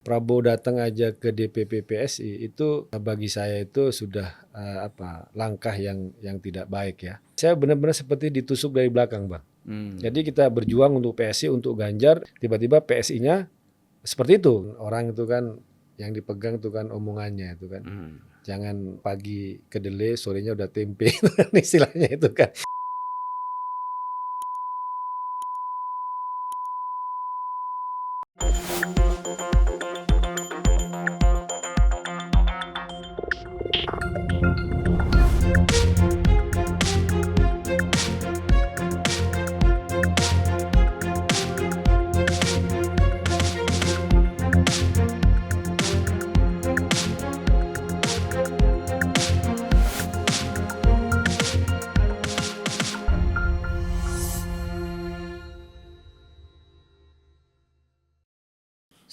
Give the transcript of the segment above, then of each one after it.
Prabowo datang aja ke DPP PSI itu bagi saya itu sudah langkah yang tidak baik ya. Saya benar-benar seperti ditusuk dari belakang, Bang. Jadi kita berjuang untuk PSI, untuk Ganjar, tiba-tiba PSI-nya seperti itu. Orang itu kan yang dipegang itu kan omongannya itu kan. Jangan pagi kedelai, sorenya udah tempe, istilahnya itu kan.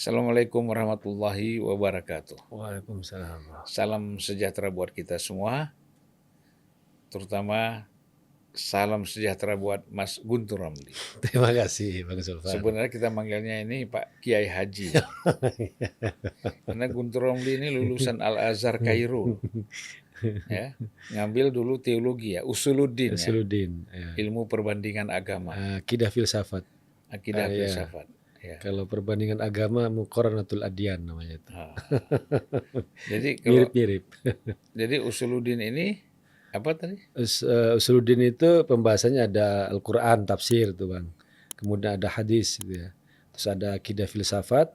Assalamualaikum warahmatullahi wabarakatuh. Waalaikumsalam. Salam sejahtera buat kita semua, terutama salam sejahtera buat Mas Guntur Romli. Terima kasih, Bang Sulfan. Sebenarnya kita manggilnya ini Pak Kiai Haji. Karena Guntur Romli ini lulusan Al-Azhar Kairo. Ya, ngambil dulu teologi ya, Usuluddin. Ya. Ilmu perbandingan agama. Akidah filsafat. Akidah filsafat. Ya. Kalau perbandingan agama Muqarranatul Adyan namanya itu. Jadi kalau mirip-mirip. Jadi Usuluddin ini apa tadi? Usuluddin itu pembahasannya ada Al-Quran, tafsir tuh Bang. Kemudian ada hadis gitu ya. Terus ada akidah filsafat.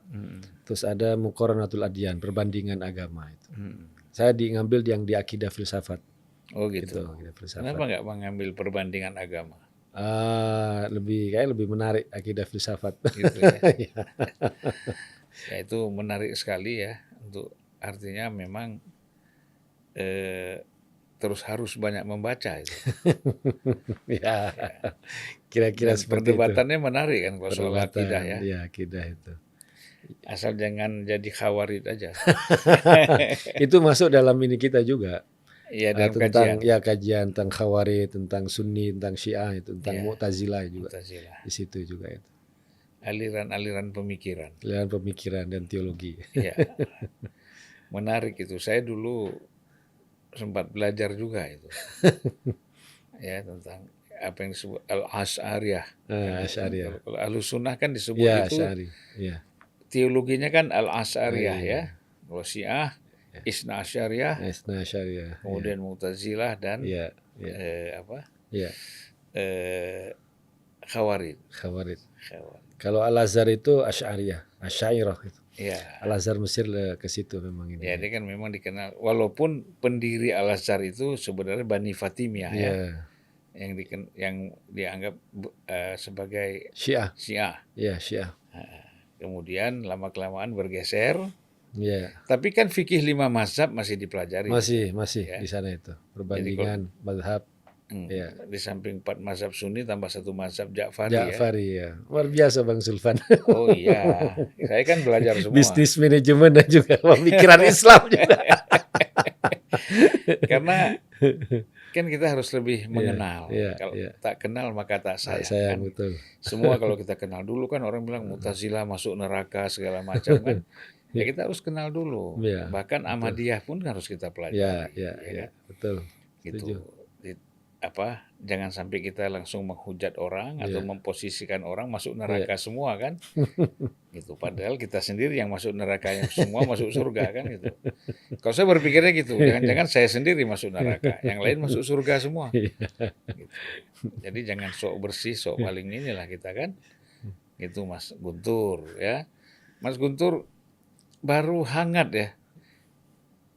Terus ada Muqarranatul Adyan, perbandingan agama itu. Saya ngambil yang di akidah filsafat. Oh gitu. Kenapa nggak mengambil perbandingan agama? Lebih menarik akidah filsafat. Gitu ya. Ya itu menarik sekali ya. Untuk artinya memang terus harus banyak membaca itu. Ya. Kira-kira seperti perdebatannya itu. Menarik kan kalau soal akidah ya. Iya, akidah itu. Asal jangan jadi khawarid aja. Itu masuk dalam ini kita juga. Ya, dalam tentang kajian tentang Khawarij, tentang Sunni, tentang Syiah itu, tentang Mu'tazilah juga. Di situ juga itu. Aliran-aliran pemikiran. Aliran pemikiran dan teologi. Ya. Menarik itu. Saya dulu sempat belajar juga itu. Ya, tentang apa yang disebut Al-Asy'ariyah. Asy'ariyah. Kalau Ahlussunnah kan disebut itu teologinya kan Al-Asy'ariyah ya. Kalau Syiah Isna Asy'ariyah, kemudian Mu'tazilah dan Khawarij. Kalau Al-Azhar itu Asy'ariyah itu. Ya. Al-Azhar Mesir ke situ memang ini. Ya, dia kan memang dikenal. Walaupun pendiri Al-Azhar itu sebenarnya Bani Fatimiyah ya. Yang dianggap sebagai Syiah. Iya, Syiah. Kemudian lama-kelamaan bergeser. Ya. Tapi kan fikih 5 mazhab masih dipelajari. Masih ya? Di sana itu. Perbandingan mazhab. Ya. Di samping 4 mazhab Sunni tambah 1 mazhab Ja'fari ya. Luar biasa Bang Sulfan. Oh iya. Saya kan belajar semua. Bisnis manajemen dan juga pemikiran Islam juga. Karena kan kita harus lebih mengenal. Kalau tak kenal maka tak sayang. Kan? Betul. Semua kalau kita kenal dulu kan orang bilang Mu'tazilah masuk neraka segala macam kan. Ya kita harus kenal dulu. Bahkan Ahmadiyah pun harus kita pelajari. Ya, betul. Gitu. Jangan sampai kita langsung menghujat orang atau memposisikan orang masuk neraka semua kan. Gitu. Padahal kita sendiri yang masuk neraka, yang semua masuk surga kan gitu. Kalau saya berpikirnya gitu, jangan-jangan saya sendiri masuk neraka, yang lain masuk surga semua. Gitu. Jadi jangan sok bersih, sok paling inilah kita kan. Gitu Mas Guntur ya. Mas Guntur baru hangat ya.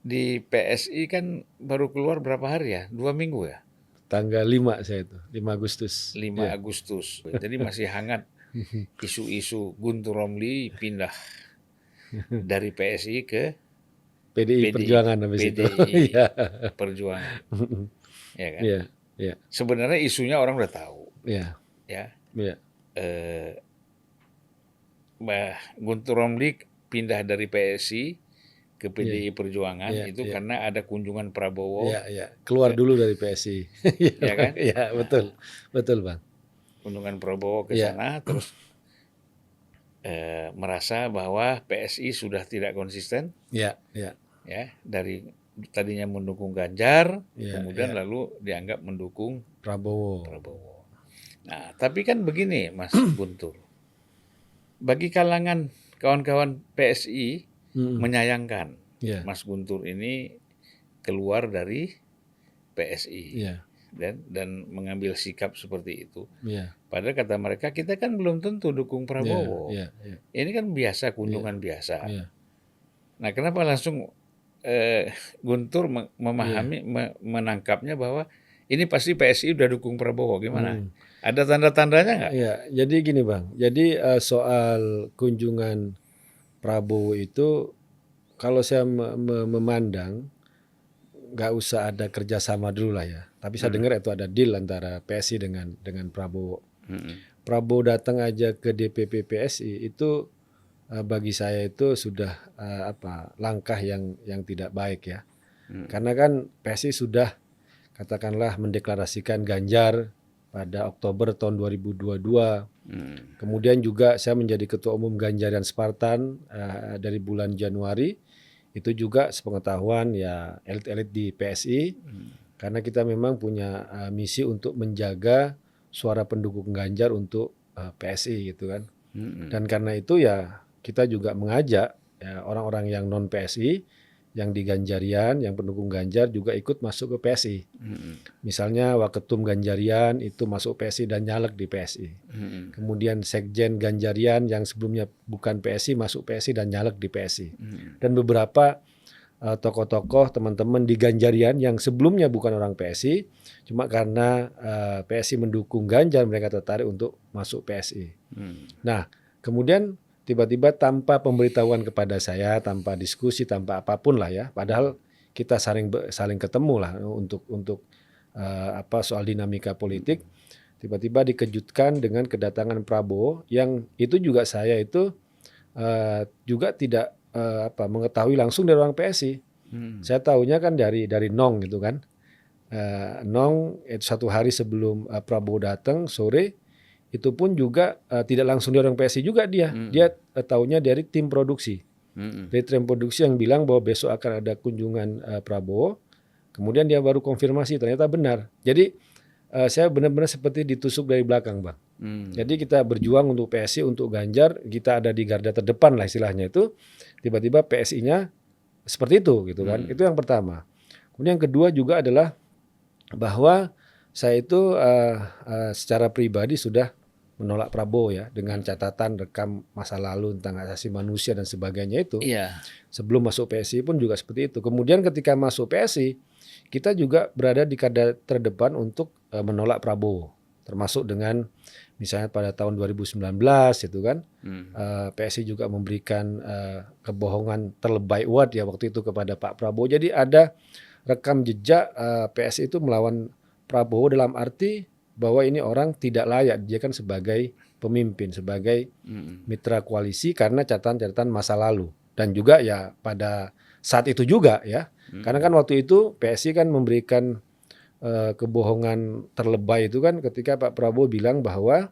Di PSI kan baru keluar berapa hari ya? 2 minggu ya? Tanggal 5 saya itu, 5 Agustus. 5 Agustus. Jadi masih hangat isu-isu Guntur Romli pindah dari PSI ke PDI Perjuangan habis itu. Perjuangan. Ya kan? Iya. Sebenarnya isunya orang udah tahu. Iya. Ya. Guntur Romli pindah dari PSI ke PDI Perjuangan itu karena ada kunjungan Prabowo. Iya. Keluar dulu dari PSI. Ya kan? Iya, betul. Betul, Bang. Kunjungan Prabowo ke sana terus merasa bahwa PSI sudah tidak konsisten, Ya, ya, ya, dari tadinya mendukung Ganjar, ya, kemudian ya. lalu dianggap mendukung Prabowo. Prabowo. Nah, tapi kan begini, Mas Guntur, bagi kalangan kawan-kawan PSI Mm-mm. menyayangkan Ya, Mas Guntur ini keluar dari PSI ya, dan mengambil sikap seperti itu. ya, Padahal kata mereka, kita kan belum tentu dukung ya, Prabowo. ya, ya, Ini kan biasa, ya, kunjungan biasa. ya, Nah, kenapa langsung Guntur ya. memahami, menangkapnya bahwa ini pasti PSI udah dukung Prabowo, gimana? Hmm. Ada tanda-tandanya nggak? Ya, jadi gini Bang. Jadi soal kunjungan Prabowo itu, kalau saya memandang, nggak usah ada kerjasama dulu lah ya. Tapi saya dengar itu ada deal antara PSI dengan Prabowo. Prabowo datang aja ke DPP PSI itu, bagi saya itu sudah langkah yang tidak baik ya. Karena kan PSI sudah katakanlah mendeklarasikan Ganjar pada Oktober tahun 2022. Kemudian juga saya menjadi ketua umum Ganjarian Spartan dari bulan Januari. Itu juga sepengetahuan ya elit-elit di PSI. Karena kita memang punya misi untuk menjaga suara pendukung Ganjar untuk PSI gitu kan. Dan karena itu ya kita juga mengajak ya, orang-orang yang non PSI, yang di Ganjarian, yang pendukung Ganjar juga ikut masuk ke PSI. Misalnya Waketum Ganjarian itu masuk PSI dan nyalek di PSI. Kemudian Sekjen Ganjarian yang sebelumnya bukan PSI masuk PSI dan nyalek di PSI. Dan beberapa tokoh-tokoh teman-teman di Ganjarian yang sebelumnya bukan orang PSI, cuma karena PSI mendukung Ganjar mereka tertarik untuk masuk PSI. Nah, kemudian tiba-tiba tanpa pemberitahuan kepada saya, tanpa diskusi, tanpa apapun lah ya, padahal kita saling ketemu lah untuk soal dinamika politik, tiba-tiba dikejutkan dengan kedatangan Prabowo yang itu juga saya itu juga tidak mengetahui langsung dari orang PSI. Saya tahunya kan dari Nong gitu kan. Nong itu satu hari sebelum Prabowo datang sore itu pun juga tidak langsung dari orang PSI juga dia. Dia tahunya dari tim produksi. Dari tim produksi yang bilang bahwa besok akan ada kunjungan Prabowo. Kemudian dia baru konfirmasi ternyata benar. Jadi saya benar-benar seperti ditusuk dari belakang, Bang. Jadi kita berjuang untuk PSI, untuk Ganjar, kita ada di garda terdepan lah istilahnya itu. Tiba-tiba PSI-nya seperti itu gitu kan. Itu yang pertama. Kemudian yang kedua juga adalah bahwa saya itu secara pribadi sudah menolak Prabowo ya dengan catatan rekam masa lalu tentang hak asasi manusia dan sebagainya itu. Iya. Sebelum masuk PSI pun juga seperti itu. Kemudian ketika masuk PSI, kita juga berada di garda terdepan untuk menolak Prabowo. Termasuk dengan misalnya pada tahun 2019 itu kan, PSI juga memberikan kebohongan terlebay award ya waktu itu kepada Pak Prabowo. Jadi ada rekam jejak PSI itu melawan Prabowo dalam arti bahwa ini orang tidak layak dia kan sebagai pemimpin, sebagai mitra koalisi karena catatan-catatan masa lalu. Dan juga ya pada saat itu juga ya, karena kan waktu itu PSI kan memberikan kebohongan terlebay itu kan ketika Pak Prabowo bilang bahwa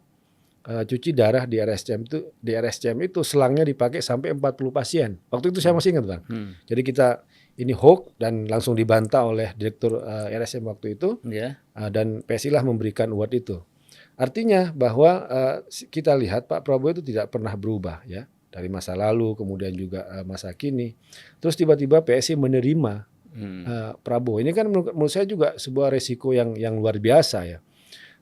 cuci darah di RSCM itu selangnya dipakai sampai 40 pasien. Waktu itu saya masih ingat Bang. Jadi kita ini hoax dan langsung dibantah oleh direktur RSCM waktu itu. Yeah. Dan PSI lah memberikan award itu. Artinya bahwa kita lihat Pak Prabowo itu tidak pernah berubah ya dari masa lalu kemudian juga masa kini. Terus tiba-tiba PSI menerima Prabowo. Ini kan menurut saya juga sebuah resiko yang luar biasa ya.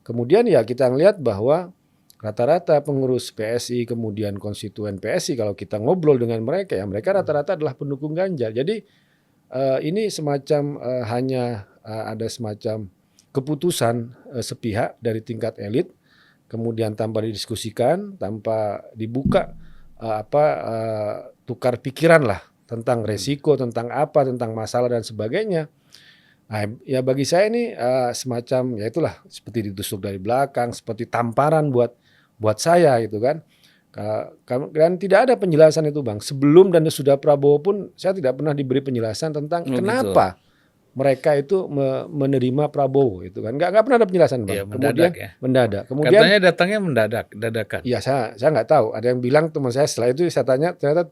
Kemudian ya kita ngelihat bahwa rata-rata pengurus PSI kemudian konstituen PSI kalau kita ngobrol dengan mereka ya mereka rata-rata adalah pendukung Ganjar. Jadi ini semacam hanya ada semacam keputusan sepihak dari tingkat elit kemudian tanpa didiskusikan, tanpa dibuka tukar pikiran lah tentang resiko, tentang apa, tentang masalah dan sebagainya. Nah, ya bagi saya ini semacam ya itulah seperti ditusuk dari belakang, seperti tamparan buat saya gitu kan. Dan tidak ada penjelasan itu Bang. Sebelum dan sudah Prabowo pun saya tidak pernah diberi penjelasan tentang kenapa mereka itu menerima Prabowo itu kan nggak pernah ada penjelasan Bang. Ya, mendadak Kemudian ya. mendadak. Kemudian Katanya datangnya dadakan. ya saya nggak tahu. Ada yang bilang teman saya setelah itu saya tanya ternyata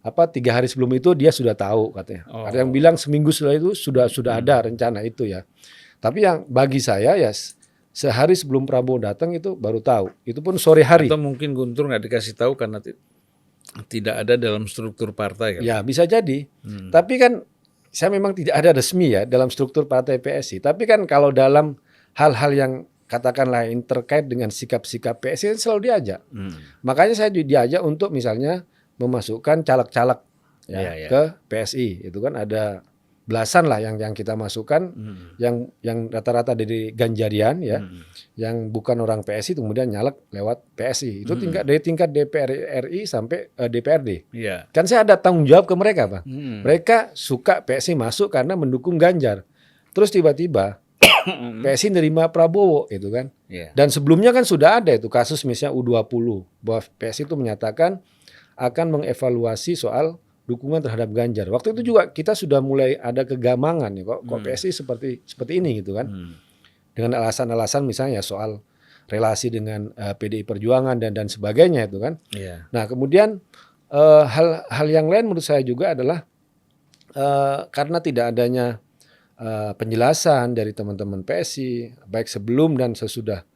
3 hari sebelum itu dia sudah tahu katanya. Ada yang bilang seminggu setelah itu sudah ada rencana itu ya. Tapi yang bagi saya ya sehari sebelum Prabowo datang itu baru tahu. Itu pun sore hari. Atau mungkin Guntur nggak dikasih tahu karena tidak ada dalam struktur partai kan? Ya bisa jadi. Tapi kan saya memang tidak ada resmi ya dalam struktur partai PSI. Tapi kan kalau dalam hal-hal yang katakanlah yang terkait dengan sikap-sikap PSI kan selalu diajak. Makanya saya diajak untuk misalnya memasukkan caleg-caleg ke PSI. Itu kan ada belasan lah yang kita masukkan, yang rata-rata dari Ganjarian ya, yang bukan orang PSI kemudian nyalek lewat PSI. Itu dari tingkat DPR RI sampai DPRD. Kan saya ada tanggung jawab ke mereka, Pak. Mereka suka PSI masuk karena mendukung Ganjar. Terus tiba-tiba PSI nerima Prabowo itu kan. Dan sebelumnya kan sudah ada itu kasus misalnya U20 bahwa PSI itu menyatakan akan mengevaluasi soal dukungan terhadap Ganjar. Waktu itu juga kita sudah mulai ada kegamangan ya kok PSI seperti ini gitu kan. Dengan alasan-alasan misalnya soal relasi dengan PDI Perjuangan dan sebagainya itu kan. Nah, kemudian hal yang lain menurut saya juga adalah karena tidak adanya penjelasan dari teman-teman PSI baik sebelum dan sesudah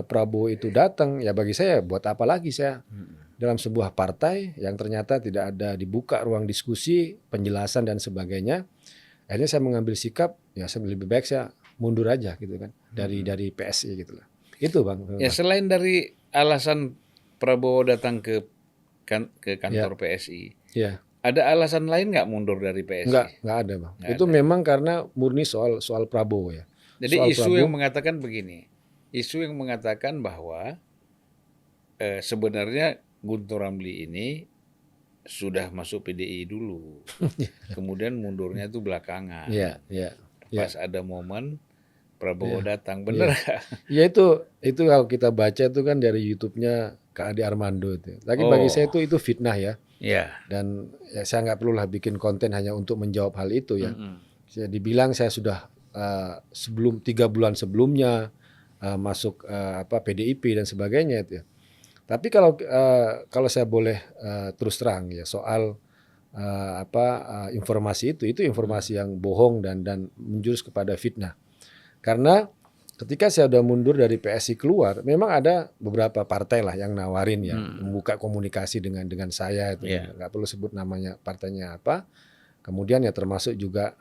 Prabowo itu datang, ya bagi saya buat apa lagi saya dalam sebuah partai yang ternyata tidak ada dibuka ruang diskusi, penjelasan dan sebagainya. Akhirnya saya mengambil sikap ya lebih baik saya mundur aja gitu kan dari PSI gitu lah. Itu Bang. Ya selain dari alasan Prabowo datang ke kantor PSI. Ya. Ada alasan lain nggak mundur dari PSI? Nggak ada Bang. Itu memang karena murni soal Prabowo ya. Jadi isu yang mengatakan begini, isu yang mengatakan bahwa sebenarnya Guntur Ramli ini sudah masuk PDI dulu, kemudian mundurnya itu belakangan. Pas ada momen Prabowo datang, benar nggak? Ya itu kalau kita baca itu kan dari YouTube-nya Kak Ade Armando itu. Tapi bagi saya itu fitnah ya. Dan ya saya nggak perlu lah bikin konten hanya untuk menjawab hal itu ya. Saya dibilang saya sudah sebelum 3 bulan sebelumnya masuk PDIP dan sebagainya itu ya. Tapi kalau saya boleh terus terang ya soal informasi itu informasi yang bohong dan menjurus kepada fitnah. Karena ketika saya sudah mundur dari PSI keluar, memang ada beberapa partai lah yang nawarin ya, membuka komunikasi dengan saya itu, nggak perlu sebut namanya partainya apa. Kemudian ya termasuk juga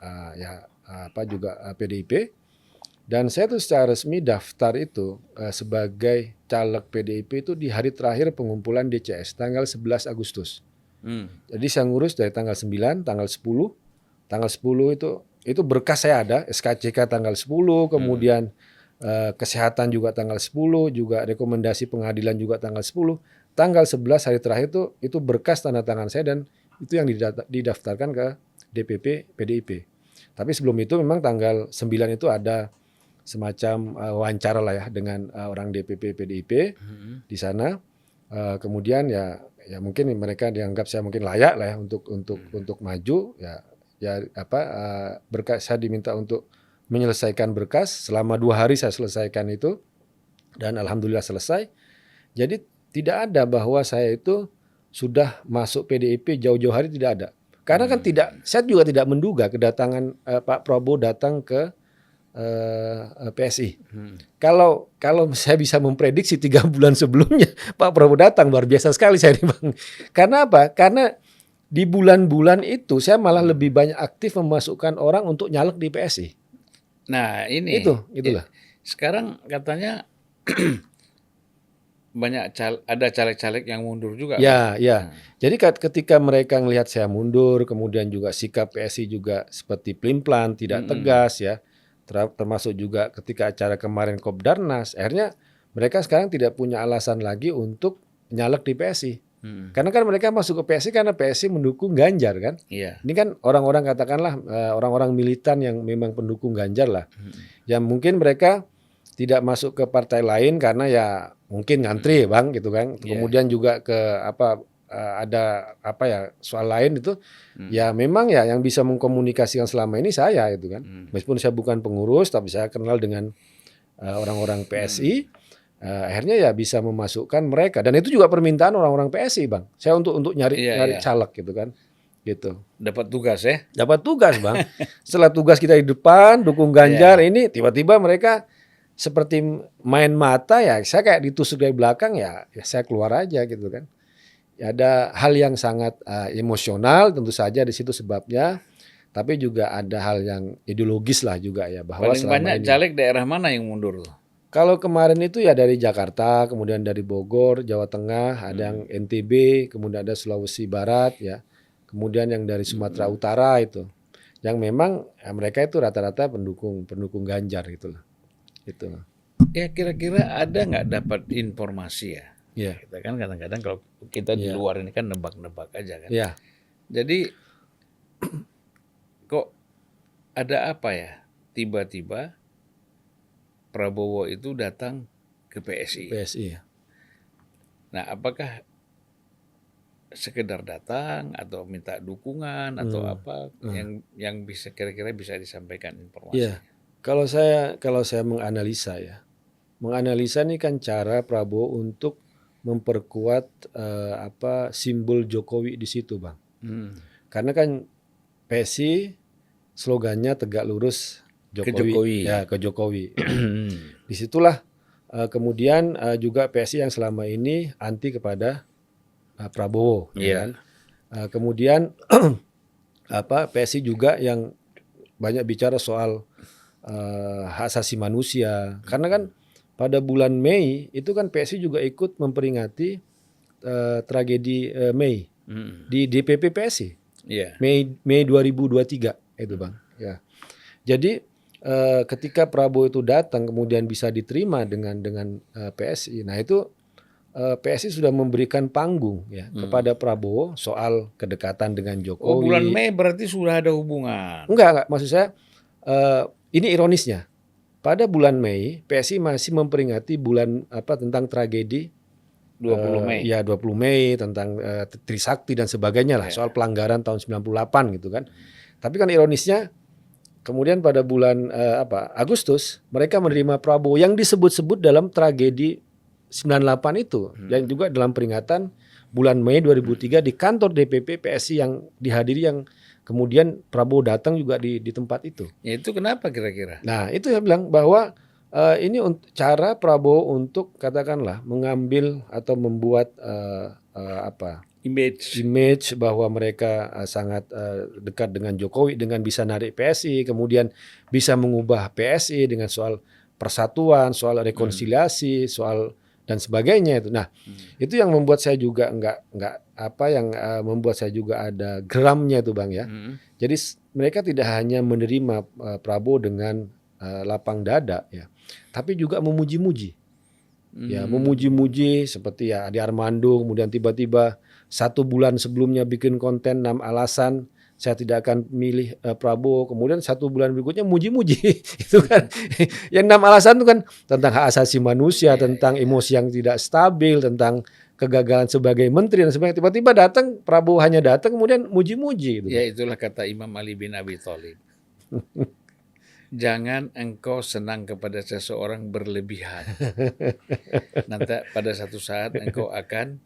PDIP. Dan saya tuh secara resmi daftar itu sebagai caleg PDIP itu di hari terakhir pengumpulan DCS tanggal 11 Agustus. Jadi saya ngurus dari tanggal 9, tanggal 10, tanggal 10 itu berkas saya ada, SKCK tanggal 10, kemudian kesehatan juga tanggal 10, juga rekomendasi pengadilan juga tanggal 10. Tanggal 11 hari terakhir itu berkas tanda tangan saya dan itu yang didaftarkan ke DPP PDIP. Tapi sebelum itu memang tanggal 9 itu ada semacam wawancara lah ya dengan orang DPP PDIP di sana. Kemudian ya mungkin mereka dianggap saya mungkin layak lah ya untuk maju berkas saya diminta untuk menyelesaikan berkas selama 2 hari saya selesaikan itu dan alhamdulillah selesai. Jadi tidak ada bahwa saya itu sudah masuk PDIP jauh-jauh hari, tidak ada. Karena kan saya juga tidak menduga kedatangan Pak Prabowo datang ke PSI. Kalau saya bisa memprediksi 3 bulan sebelumnya Pak Prabowo datang, luar biasa sekali saya nih Bang. Karena apa? Karena di bulan-bulan itu saya malah lebih banyak aktif memasukkan orang untuk nyalek di PSI. Nah ini itulah. Sekarang katanya ada caleg-caleg yang mundur juga. Ya. Jadi ketika mereka melihat saya mundur, kemudian juga sikap PSI juga seperti pelin-pelan, tidak tegas ya. Termasuk juga ketika acara kemarin Kopdarnas, akhirnya mereka sekarang tidak punya alasan lagi untuk nyalek di PSI. Karena kan mereka masuk ke PSI karena PSI mendukung Ganjar kan. Ini kan orang-orang katakanlah orang-orang militan yang memang pendukung Ganjar lah. Ya mungkin mereka tidak masuk ke partai lain karena ya mungkin ngantri Bang gitu kan. Kemudian juga ke ada apa ya soal lain itu ya memang ya yang bisa mengkomunikasikan selama ini saya itu kan. Meskipun saya bukan pengurus tapi saya kenal dengan orang-orang PSI. Akhirnya ya bisa memasukkan mereka dan itu juga permintaan orang-orang PSI, Bang. Saya untuk nyari caleg gitu kan. Gitu. Dapat tugas ya? Dapat tugas, Bang. Setelah tugas kita di depan dukung Ganjar ini tiba-tiba mereka seperti main mata ya, saya kayak ditusuk dari belakang ya saya keluar aja gitu kan. Ya, ada hal yang sangat emosional tentu saja di situ sebabnya, tapi juga ada hal yang ideologis lah juga ya bahwa paling banyak caleg daerah mana yang mundur? Kalau kemarin itu ya dari Jakarta, kemudian dari Bogor, Jawa Tengah, ada yang NTB, kemudian ada Sulawesi Barat ya, kemudian yang dari Sumatera Utara itu, yang memang ya, mereka itu rata-rata pendukung Ganjar gitu loh. Gitu. Ya kira-kira ada nggak dapat informasi ya? Yeah. Kita kan kadang-kadang kalau kita di luar ini kan nebak-nebak aja kan. Yeah. Jadi kok ada apa ya? Tiba-tiba Prabowo itu datang ke PSI. PSI. Nah, apakah sekedar datang atau minta dukungan atau apa yang bisa kira-kira bisa disampaikan informasi? Yeah. Kalau saya menganalisa ya, menganalisa ini kan cara Prabowo untuk memperkuat simbol Jokowi di situ, Bang. Karena kan PSI slogannya tegak lurus Jokowi. Ke Jokowi. Disitulah kemudian juga PSI yang selama ini anti kepada Prabowo. Kan? Kemudian PSI juga yang banyak bicara soal hak asasi manusia. Karena kan pada bulan Mei itu kan PSI juga ikut memperingati tragedi Mei di DPP PSI. Mei 2023 itu, Bang. Ya. Jadi ketika Prabowo itu datang kemudian bisa diterima dengan PSI. Nah, itu PSI sudah memberikan panggung ya kepada Prabowo soal kedekatan dengan Jokowi. Oh, bulan Mei berarti sudah ada hubungan. Enggak, maksud saya ini ironisnya. Pada bulan Mei, PSI masih memperingati bulan tentang tragedi 20 Mei. Ya, 20 Mei tentang Trisakti dan sebagainya lah, soal pelanggaran tahun 98 gitu kan. Tapi kan ironisnya kemudian pada bulan Agustus mereka menerima Prabowo yang disebut-sebut dalam tragedi 98 itu dan juga dalam peringatan bulan Mei 2003 di kantor DPP PSI yang dihadiri yang kemudian Prabowo datang juga di tempat itu. Ya itu kenapa kira-kira? Nah, itu saya bilang bahwa ini cara Prabowo untuk katakanlah mengambil atau membuat image bahwa mereka sangat dekat dengan Jokowi dengan bisa narik PSI, kemudian bisa mengubah PSI dengan soal persatuan, soal rekonsiliasi, soal dan sebagainya itu. Nah, itu yang membuat saya juga membuat saya juga ada geramnya itu, Bang ya. Jadi mereka tidak hanya menerima Prabowo dengan lapang dada ya, tapi juga memuji-muji. Ya, memuji-muji seperti ya Ade Armando, kemudian tiba-tiba 1 bulan sebelumnya bikin konten 6 alasan saya tidak akan milih Prabowo, kemudian 1 bulan berikutnya muji-muji itu kan. Yang 6 alasan itu kan tentang hak asasi manusia, tentang emosi yang tidak stabil, tentang kegagalan sebagai menteri dan sebagainya. Tiba-tiba datang Prabowo hanya datang kemudian muji-muji gitu. Ya itulah kata Imam Ali bin Abi Thalib. Jangan engkau senang kepada seseorang berlebihan. Nanti pada satu saat engkau akan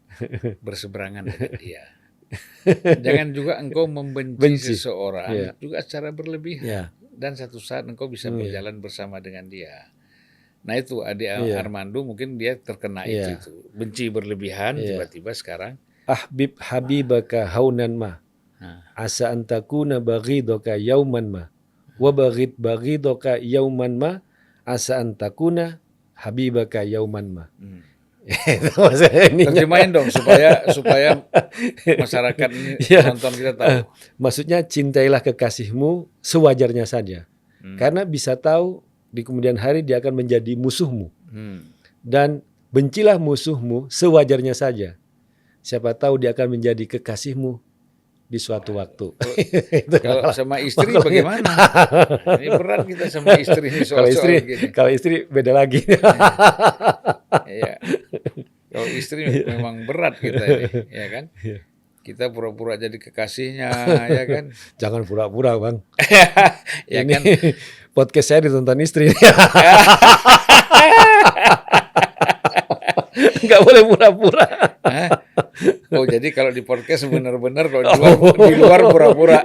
berseberangan dengan dia. Jangan juga engkau membenci seseorang juga secara berlebihan. Dan satu saat engkau bisa berjalan bersama dengan dia. Nah itu Ade Armando mungkin dia terkena itu. Benci berlebihan tiba-tiba sekarang. Ahbib habibaka haunan ma. Asa antakuna baghidaka yauman ma. Wa baghidaka yauman ma. Asa antakuna habibaka yauman ma. Terjemahin dong supaya masyarakat ini nonton kita tahu. Maksudnya cintailah kekasihmu sewajarnya saja. Karena bisa tahu di kemudian hari dia akan menjadi musuhmu. Dan bencilah musuhmu sewajarnya saja. Siapa tahu dia akan menjadi kekasihmu di suatu waktu. Kalau sama istri bagaimana? Ini berat kita sama istri ini soal-soal gini. Kalau istri beda lagi. Ya. Kalau istri memang berat kita ini, ya kan? Kita pura-pura jadi kekasihnya, ya kan? Jangan pura-pura, Bang. Ya Ini kan? podcast saya ditonton istri. Nggak boleh pura-pura. Hah? Oh, jadi kalau di podcast benar-benar, kalau di luar pura-pura.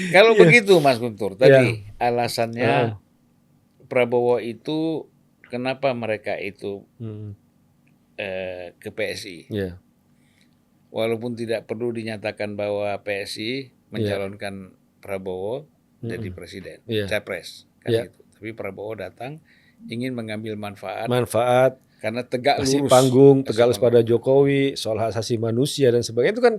Kalau begitu Mas Guntur, tadi alasannya Prabowo itu kenapa mereka itu ke PSI. Walaupun tidak perlu dinyatakan bahwa PSI mencalonkan Prabowo jadi presiden, capres, kan gitu. Tapi Prabowo datang ingin mengambil manfaat karena tegak lurus pada Jokowi soal hak asasi manusia dan sebagainya. Itu kan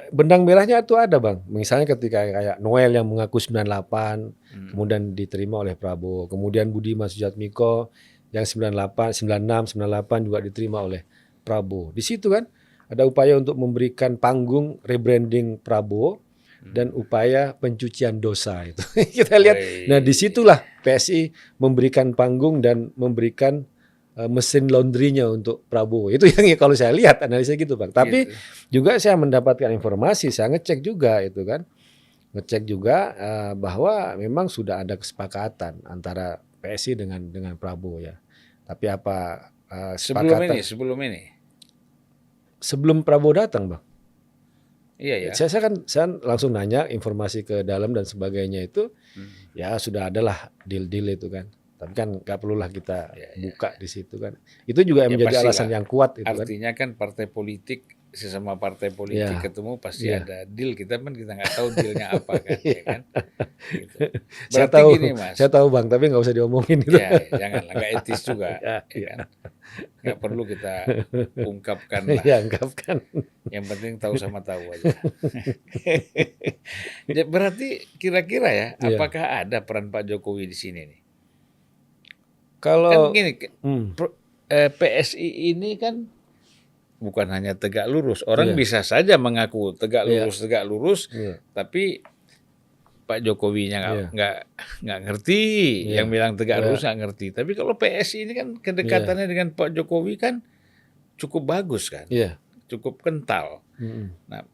benang merahnya itu ada, Bang. Misalnya ketika kayak Noel yang mengaku 98 kemudian diterima oleh Prabowo, kemudian Budiman Sujatmiko yang 98, 96, 98 juga diterima oleh Prabowo. Di situ kan ada upaya untuk memberikan panggung rebranding Prabowo dan upaya pencucian dosa itu. Kita lihat. Nah, disitulah PSI memberikan panggung dan memberikan mesin laundry-nya untuk Prabowo. Itu yang kalau saya lihat analisa gitu, Bang. Tapi juga saya mendapatkan informasi, saya ngecek juga itu kan. Ngecek juga bahwa memang sudah ada kesepakatan antara PSI dengan Prabowo ya. Tapi apa sebelum Prabowo datang, Bang? Iya ya. Saya langsung nanya informasi ke dalam dan sebagainya itu, ya sudah adalah deal-deal itu kan. Tapi kan nggak perlulah kita buka di situ kan. Itu juga yang menjadi alasan yang kuat itu kan. Artinya kan partai politik, sesama partai politik ketemu pasti ada deal. Kita nggak tahu dealnya apa kan, ya kan? Gitu. Berarti gini Mas. Saya tahu Bang, tapi nggak usah diomongin itu. Ya, janganlah, nggak etis juga, ya kan? Nggak perlu kita ungkapkan lah. Ungkapkan. Yang penting tahu sama tahu aja. Berarti kira-kira ya, apakah ada peran Pak Jokowi di sini nih? Kalau kan gini, PSI ini kan bukan hanya tegak lurus. Orang bisa saja mengaku tegak lurus, tapi Pak Jokowinya nggak ngerti, yang bilang tegak lurus nggak ngerti. Tapi kalau PSI ini kan kedekatannya dengan Pak Jokowi kan cukup bagus kan, cukup kental. Nah,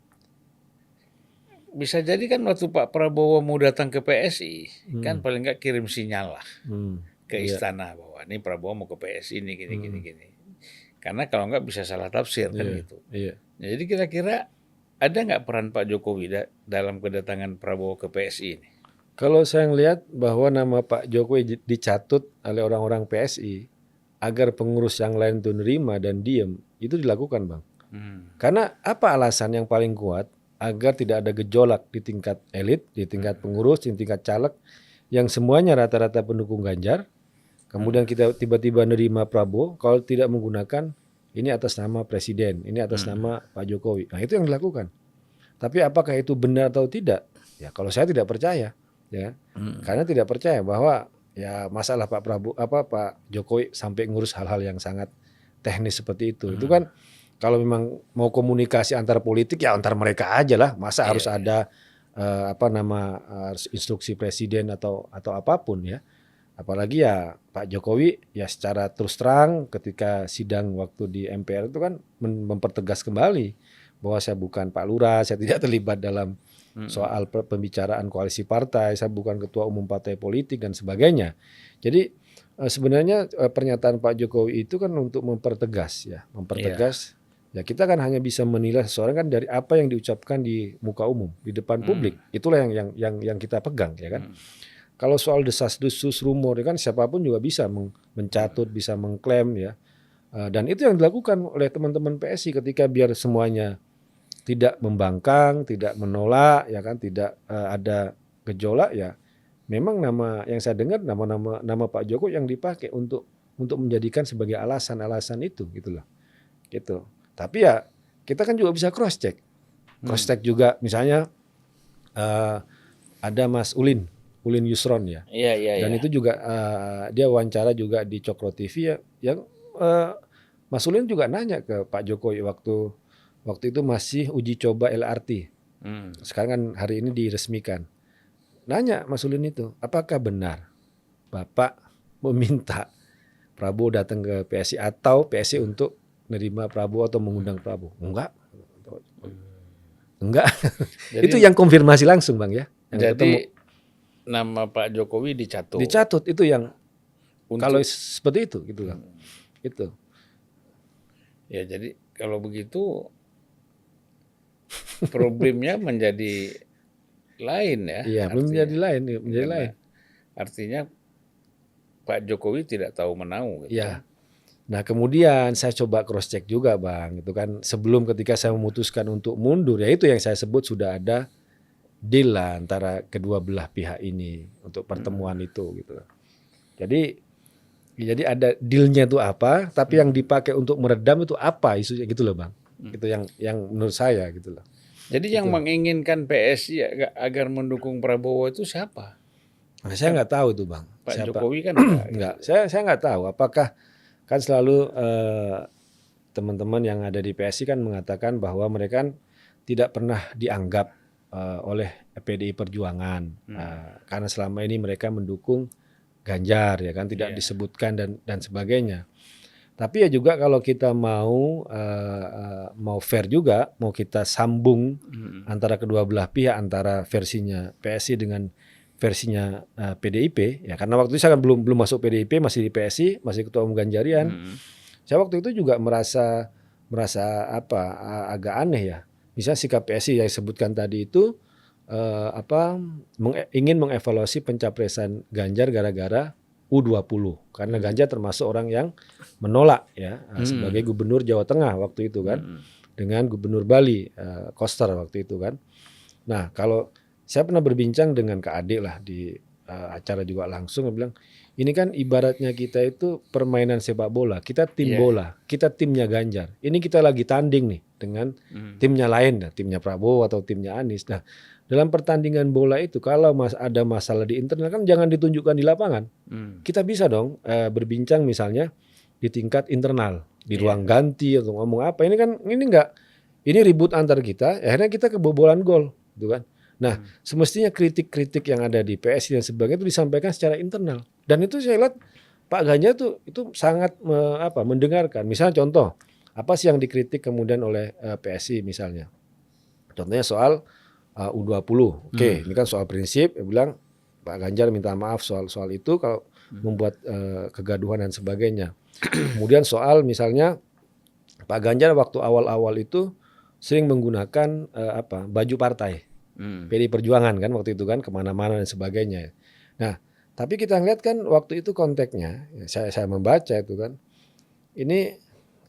bisa jadi kan waktu Pak Prabowo mau datang ke PSI, kan paling nggak kirim sinyal lah ke istana bahwa ini Prabowo mau ke PSI ini gini. Karena kalau nggak bisa salah tafsir kan gitu. Nah, jadi kira-kira ada nggak peran Pak Jokowi dalam kedatangan Prabowo ke PSI ini? Kalau saya melihat bahwa nama Pak Jokowi dicatut oleh orang-orang PSI agar pengurus yang lain itu nerima dan diem, itu dilakukan, Bang. Karena apa alasan yang paling kuat agar tidak ada gejolak di tingkat elit, di tingkat pengurus, di tingkat caleg yang semuanya rata-rata pendukung Ganjar. Kemudian kita tiba-tiba nerima Prabowo kalau tidak menggunakan ini atas nama presiden, ini atas nama Pak Jokowi. Nah, itu yang dilakukan. Tapi apakah itu benar atau tidak? Ya kalau saya tidak percaya, ya. Karena tidak percaya bahwa ya masalah Pak Jokowi sampai ngurus hal-hal yang sangat teknis seperti itu. Itu kan kalau memang mau komunikasi antar politik ya antar mereka aja lah. Masa harus ada instruksi presiden atau apapun ya. Apalagi ya Pak Jokowi ya secara terus terang ketika sidang waktu di MPR itu kan mempertegas kembali bahwa saya bukan Pak Lurah, saya tidak terlibat dalam soal pembicaraan koalisi partai, saya bukan ketua umum partai politik dan sebagainya. Jadi sebenarnya pernyataan Pak Jokowi itu kan untuk mempertegas. Ya kita kan hanya bisa menilai seseorang kan dari apa yang diucapkan di muka umum, di depan publik. Itulah yang kita pegang ya kan. Kalau soal desas-desus rumor kan siapapun juga bisa mencatut, bisa mengklaim ya. Dan itu yang dilakukan oleh teman-teman PSI ketika biar semuanya tidak membangkang, tidak menolak ya kan, tidak ada gejolak ya. Memang nama yang saya dengar nama Pak Jokowi yang dipakai untuk menjadikan sebagai alasan-alasan itu gitu loh. Gitu. Tapi ya kita kan juga bisa cross check. Cross check juga misalnya ada Mas Ulin Yusron ya. Dan itu juga dia wawancara juga di Cokro TV ya. Yang Mas Ulin juga nanya ke Pak Jokowi waktu itu masih uji coba LRT. Sekarang kan hari ini diresmikan. Nanya Mas Ulin itu, apakah benar Bapak meminta Prabowo datang ke PSI atau PSI untuk menerima Prabowo atau mengundang Prabowo. Enggak. Jadi, Itu yang konfirmasi langsung Bang ya. Yang jadi ketemu. nama Pak Jokowi dicatut. Dicatut itu yang kalau Untuk, seperti itu gitu lah. Itu. ya jadi kalau begitu problemnya menjadi lain ya. Iya, menjadi lain, menjadi lain. Artinya Pak Jokowi tidak tahu menau gitu. Ya. Nah, kemudian saya coba cross check juga, Bang. Itu kan sebelum ketika saya memutuskan untuk mundur, ya itu yang saya sebut sudah ada deal lah antara kedua belah pihak ini untuk pertemuan itu gitu. Jadi ada dealnya itu apa, tapi yang dipakai untuk meredam itu apa isunya gitu loh, Bang. Itu yang menurut saya gitu loh. Jadi yang menginginkan PSI agar mendukung Prabowo itu siapa? Nah, saya nggak tahu tuh, Bang. Pak Siapa? Jokowi kan Enggak. Saya nggak tahu apakah kan selalu teman-teman yang ada di PSI kan mengatakan bahwa mereka kan tidak pernah dianggap oleh PDI Perjuangan karena selama ini mereka mendukung Ganjar ya kan, tidak disebutkan dan sebagainya. Tapi ya juga kalau kita mau fair juga, mau kita sambung antara kedua belah pihak, antara versinya PSI dengan versinya PDIP ya, karena waktu itu saya kan belum masuk PDIP, masih di PSI, masih ketua umum Ganjarian. Saya waktu itu juga merasa agak aneh ya. Misalnya sikap PSI yang disebutkan tadi itu ingin mengevaluasi pencapresan Ganjar gara-gara U20 karena Ganjar termasuk orang yang menolak ya sebagai gubernur Jawa Tengah waktu itu kan dengan gubernur Bali Koster waktu itu kan. Nah, kalau saya pernah berbincang dengan Kak Ade lah di acara juga langsung, dia bilang ini kan ibaratnya kita itu permainan sepak bola, kita tim bola, kita timnya Ganjar. Ini kita lagi tanding nih dengan timnya lain, timnya Prabowo atau timnya Anies. Nah, dalam pertandingan bola itu kalau ada masalah di internal kan jangan ditunjukkan di lapangan. Kita bisa dong berbincang misalnya di tingkat internal, di ruang ganti atau ngomong apa. Ini ribut antar kita, akhirnya kita kebobolan gol, gitu kan. Nah, semestinya kritik-kritik yang ada di PSI dan sebagainya itu disampaikan secara internal. Dan itu saya lihat Pak Ganjar itu sangat mendengarkan. Misalnya contoh, apa sih yang dikritik kemudian oleh PSI misalnya? Contohnya soal U20. Oke, ini kan soal prinsip, dia bilang Pak Ganjar minta maaf soal itu kalau membuat kegaduhan dan sebagainya. Kemudian soal misalnya Pak Ganjar waktu awal-awal itu sering menggunakan baju partai. PDI Perjuangan kan waktu itu kan kemana-mana dan sebagainya. Nah, tapi kita lihat kan waktu itu konteksnya, saya membaca itu kan, ini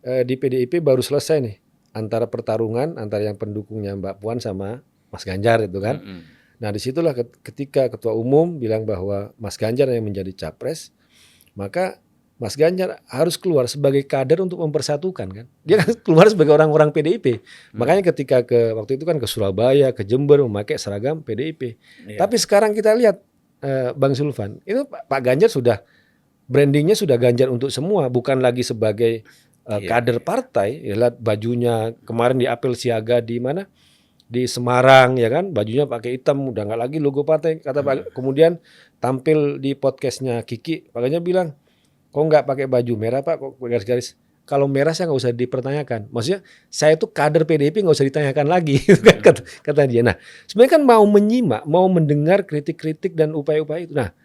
di PDIP baru selesai nih antara pertarungan antara yang pendukungnya Mbak Puan sama Mas Ganjar itu kan. Nah, disitulah ketika Ketua Umum bilang bahwa Mas Ganjar yang menjadi capres, maka Mas Ganjar harus keluar sebagai kader untuk mempersatukan kan. Dia kan keluar sebagai orang-orang PDIP. Makanya ketika waktu itu kan ke Surabaya, ke Jember memakai seragam PDIP. Tapi sekarang kita lihat Bang Zulfan, itu Pak Ganjar sudah brandingnya sudah Ganjar untuk semua, bukan lagi sebagai kader partai. Ya, lihat bajunya kemarin di apel siaga di mana? Di Semarang ya kan, bajunya pakai hitam, udah nggak lagi logo partai. Kemudian tampil di podcastnya Kiki, Pak Ganjar bilang, kok nggak pakai baju merah Pak, kok garis-garis? Kalau merah saya nggak usah dipertanyakan. Maksudnya saya itu kader PDIP nggak usah ditanyakan lagi, kata dia. Nah, sebenarnya kan mau menyimak, mau mendengar kritik-kritik dan upaya-upaya itu. Nah,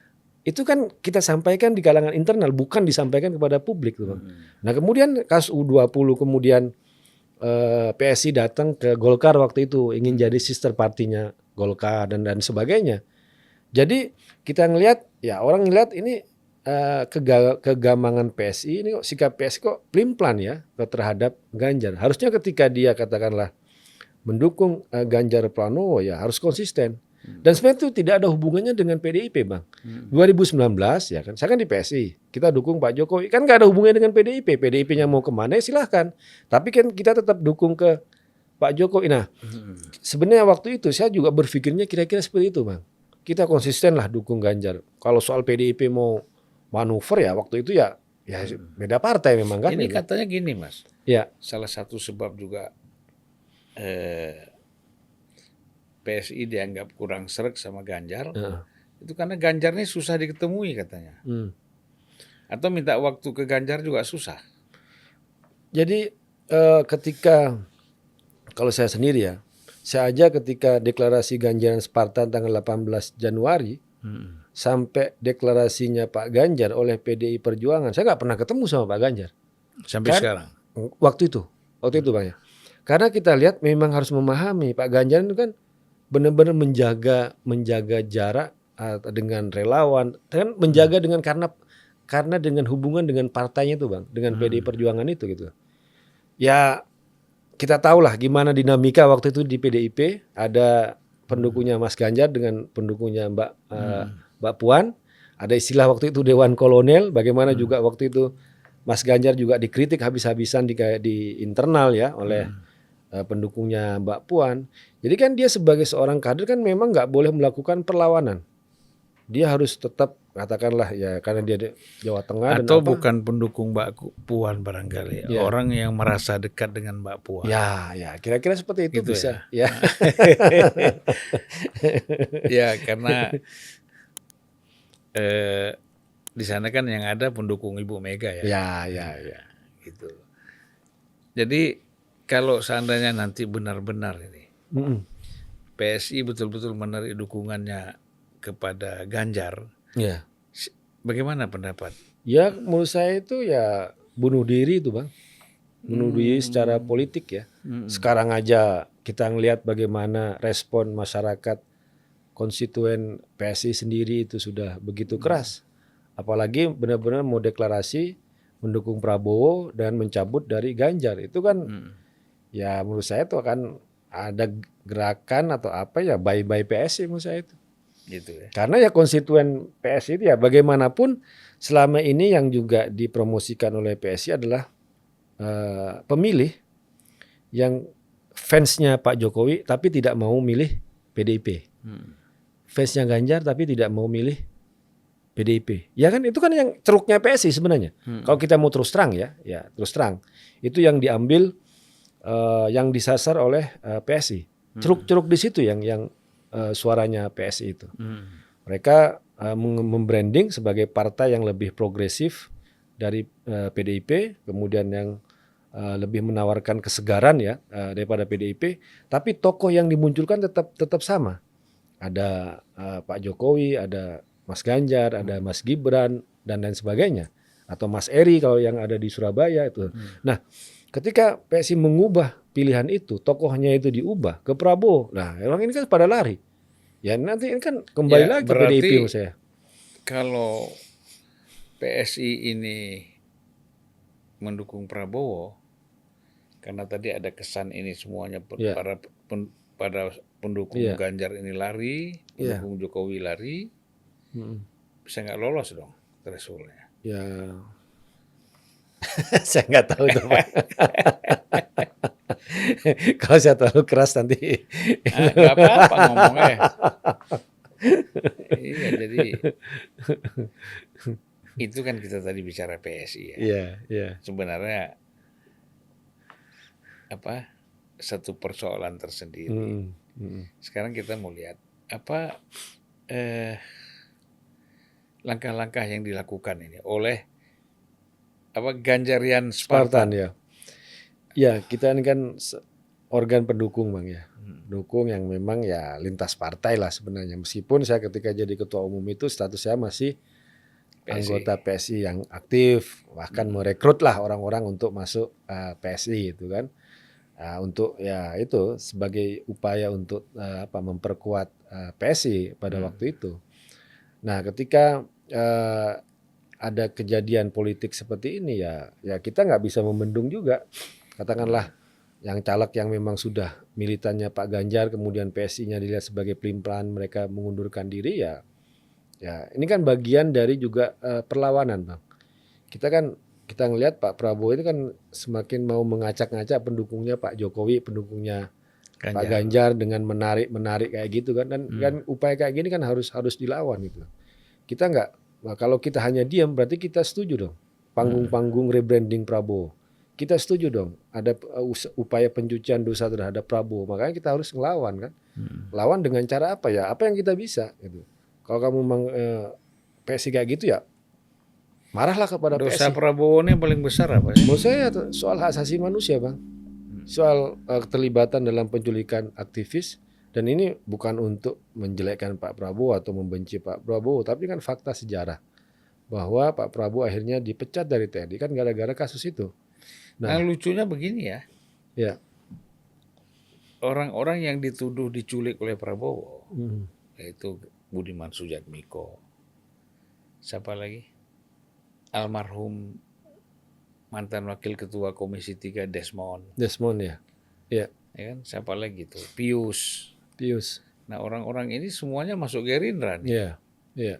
itu kan kita sampaikan di kalangan internal, bukan disampaikan kepada publik, tuh, Bang. Nah, kemudian kasus U20, kemudian PSI datang ke Golkar waktu itu ingin jadi sister partinya Golkar dan sebagainya. Jadi kita ngelihat, ya orang ngelihat ini kegamangan PSI ini kok sikap PSI kok pelin-pelan ya terhadap Ganjar. Harusnya ketika dia katakanlah mendukung Ganjar Pranowo ya harus konsisten. Dan sebenarnya itu tidak ada hubungannya dengan PDIP, Bang. 2019 ya kan, saya kan di PSI, kita dukung Pak Jokowi, kan nggak ada hubungannya dengan PDIP. PDIP-nya mau kemana ya silahkan. Tapi kan kita tetap dukung ke Pak Jokowi. Nah, sebenarnya waktu itu saya juga berpikirnya kira-kira seperti itu, Bang. Kita konsisten lah dukung Ganjar. Kalau soal PDIP mau manuver ya waktu itu ya beda partai memang kan. Ini katanya gini Mas, ya salah satu sebab juga PSI dianggap kurang sreg sama Ganjar, itu karena Ganjar ini susah diketemui katanya. Atau minta waktu ke Ganjar juga susah. Jadi ketika kalau saya sendiri ya, saya aja ketika deklarasi Ganjar dan Spartan tanggal 18 Januari sampai deklarasinya Pak Ganjar oleh PDI Perjuangan, saya nggak pernah ketemu sama Pak Ganjar. Sampai sekarang. Waktu itu Bang ya. Karena kita lihat memang harus memahami Pak Ganjar itu kan benar-benar menjaga jarak dengan relawan, kan menjaga dengan karena dengan hubungan dengan partainya itu Bang, dengan PDI Perjuangan itu gitu. Ya kita tahulah gimana dinamika waktu itu di PDIP, ada pendukungnya Mas Ganjar dengan pendukungnya Mbak Puan, ada istilah waktu itu Dewan Kolonel, bagaimana juga waktu itu Mas Ganjar juga dikritik habis-habisan di internal ya oleh pendukungnya Mbak Puan. Jadi kan dia sebagai seorang kader kan memang nggak boleh melakukan perlawanan. Dia harus tetap katakanlah ya karena dia di Jawa Tengah Atau dan apa? bukan pendukung Mbak Puan barangkali. Ya. Orang yang merasa dekat dengan Mbak Puan. Ya, kira-kira seperti itu Gitu bisa. Ya. Ya karena di sana kan yang ada pendukung Ibu Mega ya. Ya. Gitu. Jadi kalau seandainya nanti benar-benar ini PSI betul-betul menarik dukungannya kepada Ganjar, Ya. bagaimana pendapat? Ya menurut saya itu ya bunuh diri itu Bang. Bunuh diri secara politik ya. Sekarang aja kita ngelihat bagaimana respon masyarakat konstituen PSI sendiri itu sudah begitu keras. Apalagi benar-benar mau deklarasi mendukung Prabowo dan mencabut dari Ganjar. Itu kan ya menurut saya itu akan ada gerakan atau apa ya bye-bye PSI menurut saya itu. Gitu ya. Karena ya konstituen PSI itu ya bagaimanapun selama ini yang juga dipromosikan oleh PSI adalah pemilih yang fansnya Pak Jokowi tapi tidak mau milih PDIP. Fansnya Ganjar tapi tidak mau milih PDIP. Ya kan itu kan yang ceruknya PSI sebenarnya. Kalau kita mau terus terang ya terus terang. Itu yang diambil yang disasar oleh PSI. Ceruk-ceruk di situ yang suaranya PSI itu. Mereka membranding sebagai partai yang lebih progresif dari PDIP, kemudian yang lebih menawarkan kesegaran ya daripada PDIP, tapi tokoh yang dimunculkan tetap sama. Ada Pak Jokowi, ada Mas Ganjar, ada Mas Gibran dan lain sebagainya, atau Mas Eri kalau yang ada di Surabaya itu. Nah, ketika PSI mengubah pilihan itu, tokohnya itu diubah ke Prabowo. Nah, orang ini kan pada lari. Ya nanti ini kan kembali lagi ke PDIP menurut saya. Kalau PSI ini mendukung Prabowo, karena tadi ada kesan ini semuanya pada pendukung Ganjar ini lari, pendukung Jokowi lari, bisa nggak lolos dong threshold-nya? Ya, saya nggak tahu tuh Pak. Kalau saya terlalu keras nanti. Nggak apa-apa ngomongnya. Iya, jadi itu kan kita tadi bicara PSI ya. Iya. Sebenarnya satu persoalan tersendiri. Sekarang kita mau lihat apa langkah-langkah yang dilakukan ini oleh Ganjarian Spartan ya. Ya, kita ini kan organ pendukung Bang ya. Pendukung yang memang ya lintas partai lah sebenarnya. Meskipun saya ketika jadi ketua umum itu status saya masih anggota PSI yang aktif, bahkan merekrut lah orang-orang untuk masuk PSI itu kan. Untuk ya itu sebagai upaya untuk memperkuat PSI pada waktu itu. Nah, ketika ada kejadian politik seperti ini ya kita nggak bisa membendung juga. Katakanlah yang caleg yang memang sudah militannya Pak Ganjar kemudian PSI-nya dilihat sebagai pelin-pelan mereka mengundurkan diri ya ini kan bagian dari juga perlawanan Bang. Kita ngelihat Pak Prabowo itu kan semakin mau mengacak-ngacak pendukungnya Pak Jokowi, pendukungnya Pak Ganjar dengan menarik kayak gitu kan dan kan upaya kayak gini kan harus dilawan gitu. Kita nggak, kalau kita hanya diam berarti kita setuju dong panggung-panggung rebranding Prabowo. Kita setuju dong ada upaya pencucian dosa terhadap Prabowo. Makanya kita harus ngelawan kan. Lawan dengan cara apa ya? Apa yang kita bisa gitu. Kalau kamu PSI kayak gitu ya marahlah kepada Dosa PSI. Prabowo ini yang paling besar apa sih? Menurut saya soal hak asasi manusia, Bang. Soal keterlibatan dalam penculikan aktivis, dan ini bukan untuk menjelekkan Pak Prabowo atau membenci Pak Prabowo, tapi kan fakta sejarah bahwa Pak Prabowo akhirnya dipecat dari TNI kan gara-gara kasus itu. Nah, Nah, lucunya begini ya, ya. orang-orang yang dituduh diculik oleh Prabowo, Hmm. yaitu Budiman Sujatmiko, siapa lagi? Almarhum mantan wakil ketua Komisi 3 Desmond, ya. Ya, ya kan? Siapa lagi tuh? Pius. Nah, orang-orang ini semuanya masuk Gerindra nih. Iya, iya.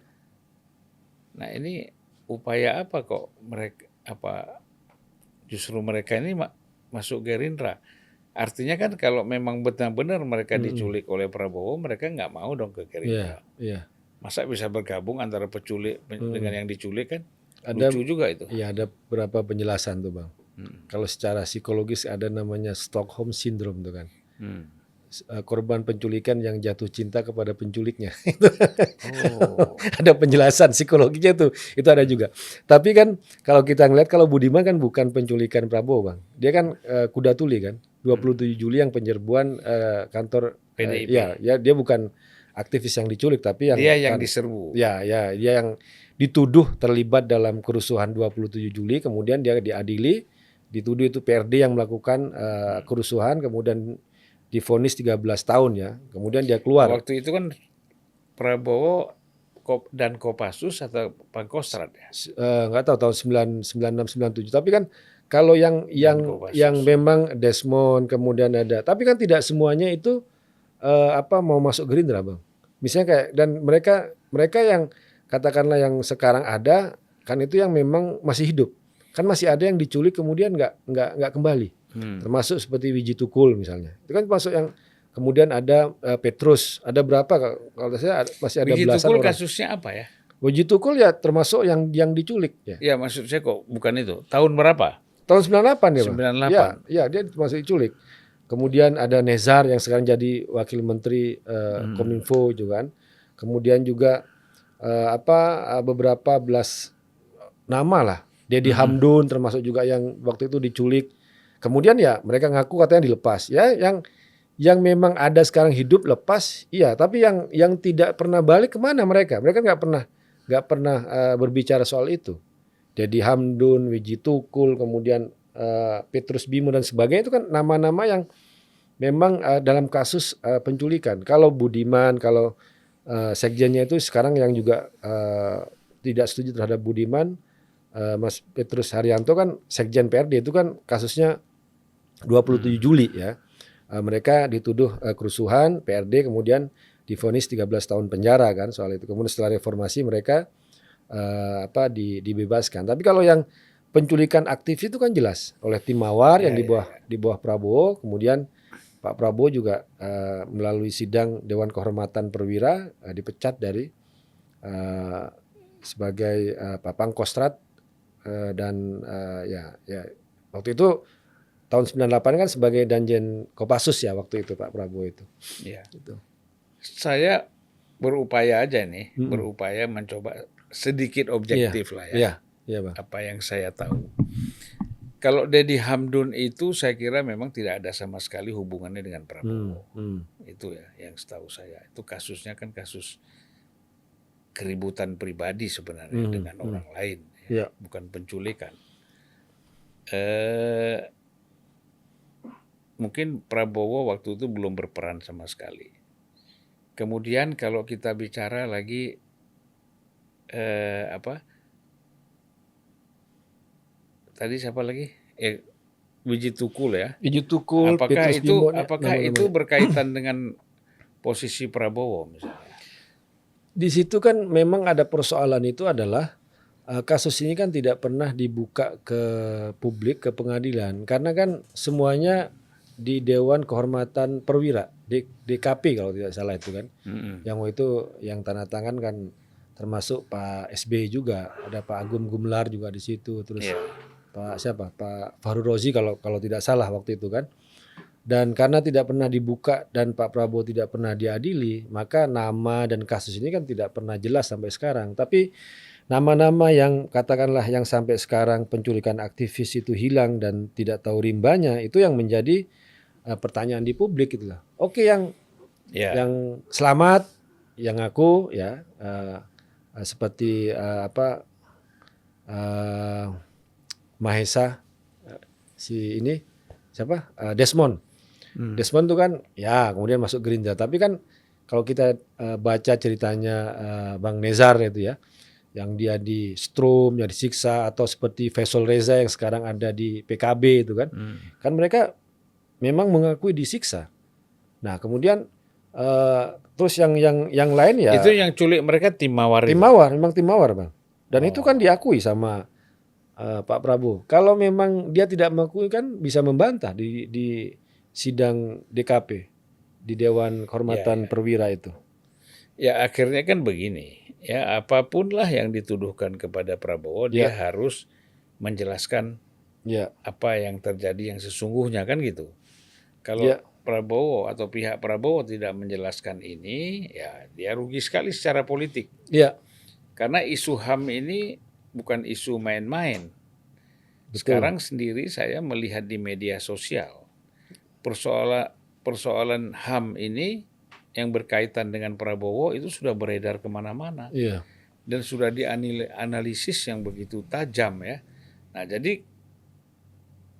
Nah, ini upaya apa kok mereka justru mereka ini masuk Gerindra? Artinya kan kalau memang benar-benar mereka diculik oleh Prabowo, mereka nggak mau dong ke Gerindra. Iya. Masa bisa bergabung antara penculik dengan yang diculik kan? Ada, lucu juga itu. Iya, ada beberapa penjelasan tuh, Bang. Kalau secara psikologis ada namanya Stockholm Syndrome tuh kan. Korban penculikan yang jatuh cinta kepada penculiknya. Oh. Ada penjelasan psikologinya tuh, itu ada juga. Tapi kan kalau kita ngeliat, kalau Budiman kan bukan penculikan Prabowo, Bang. Dia kan kuda tuli kan, 27 Juli yang penyerbuan kantor PDIP. Ya dia bukan aktivis yang diculik, tapi yang Dia yang diserbu. Ya, dia yang dituduh terlibat dalam kerusuhan 27 Juli, kemudian dia diadili, dituduh itu PRD yang melakukan kerusuhan, kemudian divonis 13 tahun ya. Kemudian dia keluar. Waktu itu kan Prabowo dan Kopassus atau Pangkostrat ya? Nggak tahu tahun 96 97. Tapi kan kalau yang memang Desmond, kemudian ada, tapi kan tidak semuanya itu mau masuk Gerindra, Bang. Misalnya kayak, dan mereka yang katakanlah yang sekarang ada kan itu yang memang masih hidup. Kan masih ada yang diculik kemudian nggak kembali. Termasuk seperti Wiji Tukul misalnya. Itu kan masuk yang kemudian ada Petrus, ada berapa kalau saya masih ada Wiji belasan Tukul orang. Kasusnya apa ya? Wiji Tukul ya termasuk yang diculik ya. Ya maksud saya kok bukan itu. Tahun berapa? Tahun 98 ya, Bang. 98. Ya, dia masuk diculik. Kemudian ada Nezar yang sekarang jadi wakil menteri Kominfo juga kan. Kemudian juga beberapa belas nama lah. Dedi Hamdun termasuk juga yang waktu itu diculik. Kemudian ya mereka ngaku katanya dilepas. Ya, yang memang ada sekarang hidup lepas, iya. Tapi yang tidak pernah balik kemana mereka? Mereka nggak pernah berbicara soal itu. Dedi Hamdun, Wiji Tukul, kemudian Petrus Bimo dan sebagainya itu kan nama-nama yang memang dalam kasus penculikan. Kalau Budiman, kalau sekjennya itu sekarang yang juga tidak setuju terhadap Budiman, Mas Petrus Haryanto kan sekjen PRD, itu kan kasusnya 27 Juli ya. Mereka dituduh kerusuhan PRD, kemudian divonis 13 tahun penjara kan soal itu. Kemudian setelah reformasi mereka dibebaskan. Tapi kalau yang penculikan aktif itu kan jelas oleh tim Mawar yang di bawah Prabowo, kemudian Pak Prabowo juga melalui sidang Dewan Kehormatan Perwira dipecat dari sebagai Pangkostrat dan waktu itu tahun 98 kan sebagai Danjen Kopassus ya waktu itu Pak Prabowo itu. Iya. Gitu. Saya berupaya aja nih, berupaya mencoba sedikit objektif lah ya. Iya, Bang. Apa yang saya tahu. Kalau Dedi Hamdun itu saya kira memang tidak ada sama sekali hubungannya dengan Prabowo. Itu ya yang setahu saya. Itu kasusnya kan kasus keributan pribadi sebenarnya dengan orang lain, ya. Bukan penculikan. Mungkin Prabowo waktu itu belum berperan sama sekali. Kemudian kalau kita bicara lagi tadi siapa lagi? Wiji Tukul ya. Wiji Tukul, apakah Petrus Bimo, itu berkaitan dengan posisi Prabowo misalnya? Di situ kan memang ada persoalan itu adalah kasus ini kan tidak pernah dibuka ke publik, ke pengadilan, karena kan semuanya di Dewan Kehormatan Perwira, DKP kalau tidak salah itu kan. Yang itu yang tanda tangan kan termasuk Pak SBY juga, ada Pak Agung Gumelar juga di situ, terus Pak Fahru Rozi kalau tidak salah waktu itu kan. Dan karena tidak pernah dibuka dan Pak Prabowo tidak pernah diadili, maka nama dan kasus ini kan tidak pernah jelas sampai sekarang. Tapi nama-nama yang katakanlah yang sampai sekarang penculikan aktivis itu hilang dan tidak tahu rimbanya, itu yang menjadi pertanyaan di publik itulah. Oke, yang selamat, yang ngaku ya seperti Mahesa, si ini siapa, Desmond. Desmond itu kan ya kemudian masuk Gerindra, tapi kan kalau kita baca ceritanya Bang Nezar itu ya, yang dia di Strom, yang disiksa, atau seperti Faisal Reza yang sekarang ada di PKB itu kan, kan mereka memang mengakui disiksa. Nah kemudian terus yang lain ya. Itu yang culik mereka tim Mawar. Tim Mawar, memang tim Mawar Bang. Dan itu kan diakui sama Pak Prabowo. Kalau memang dia tidak mengakui kan bisa membantah di sidang DKP, di Dewan Kehormatan Perwira itu. Ya akhirnya kan begini, ya apapun lah yang dituduhkan kepada Prabowo, dia harus menjelaskan apa yang terjadi yang sesungguhnya kan gitu. Kalau Prabowo atau pihak Prabowo tidak menjelaskan ini, ya dia rugi sekali secara politik. Karena isu HAM ini bukan isu main-main. Sekarang sendiri saya melihat di media sosial, persoalan HAM ini yang berkaitan dengan Prabowo itu sudah beredar kemana-mana. Dan sudah dianalisis yang begitu tajam ya. Nah jadi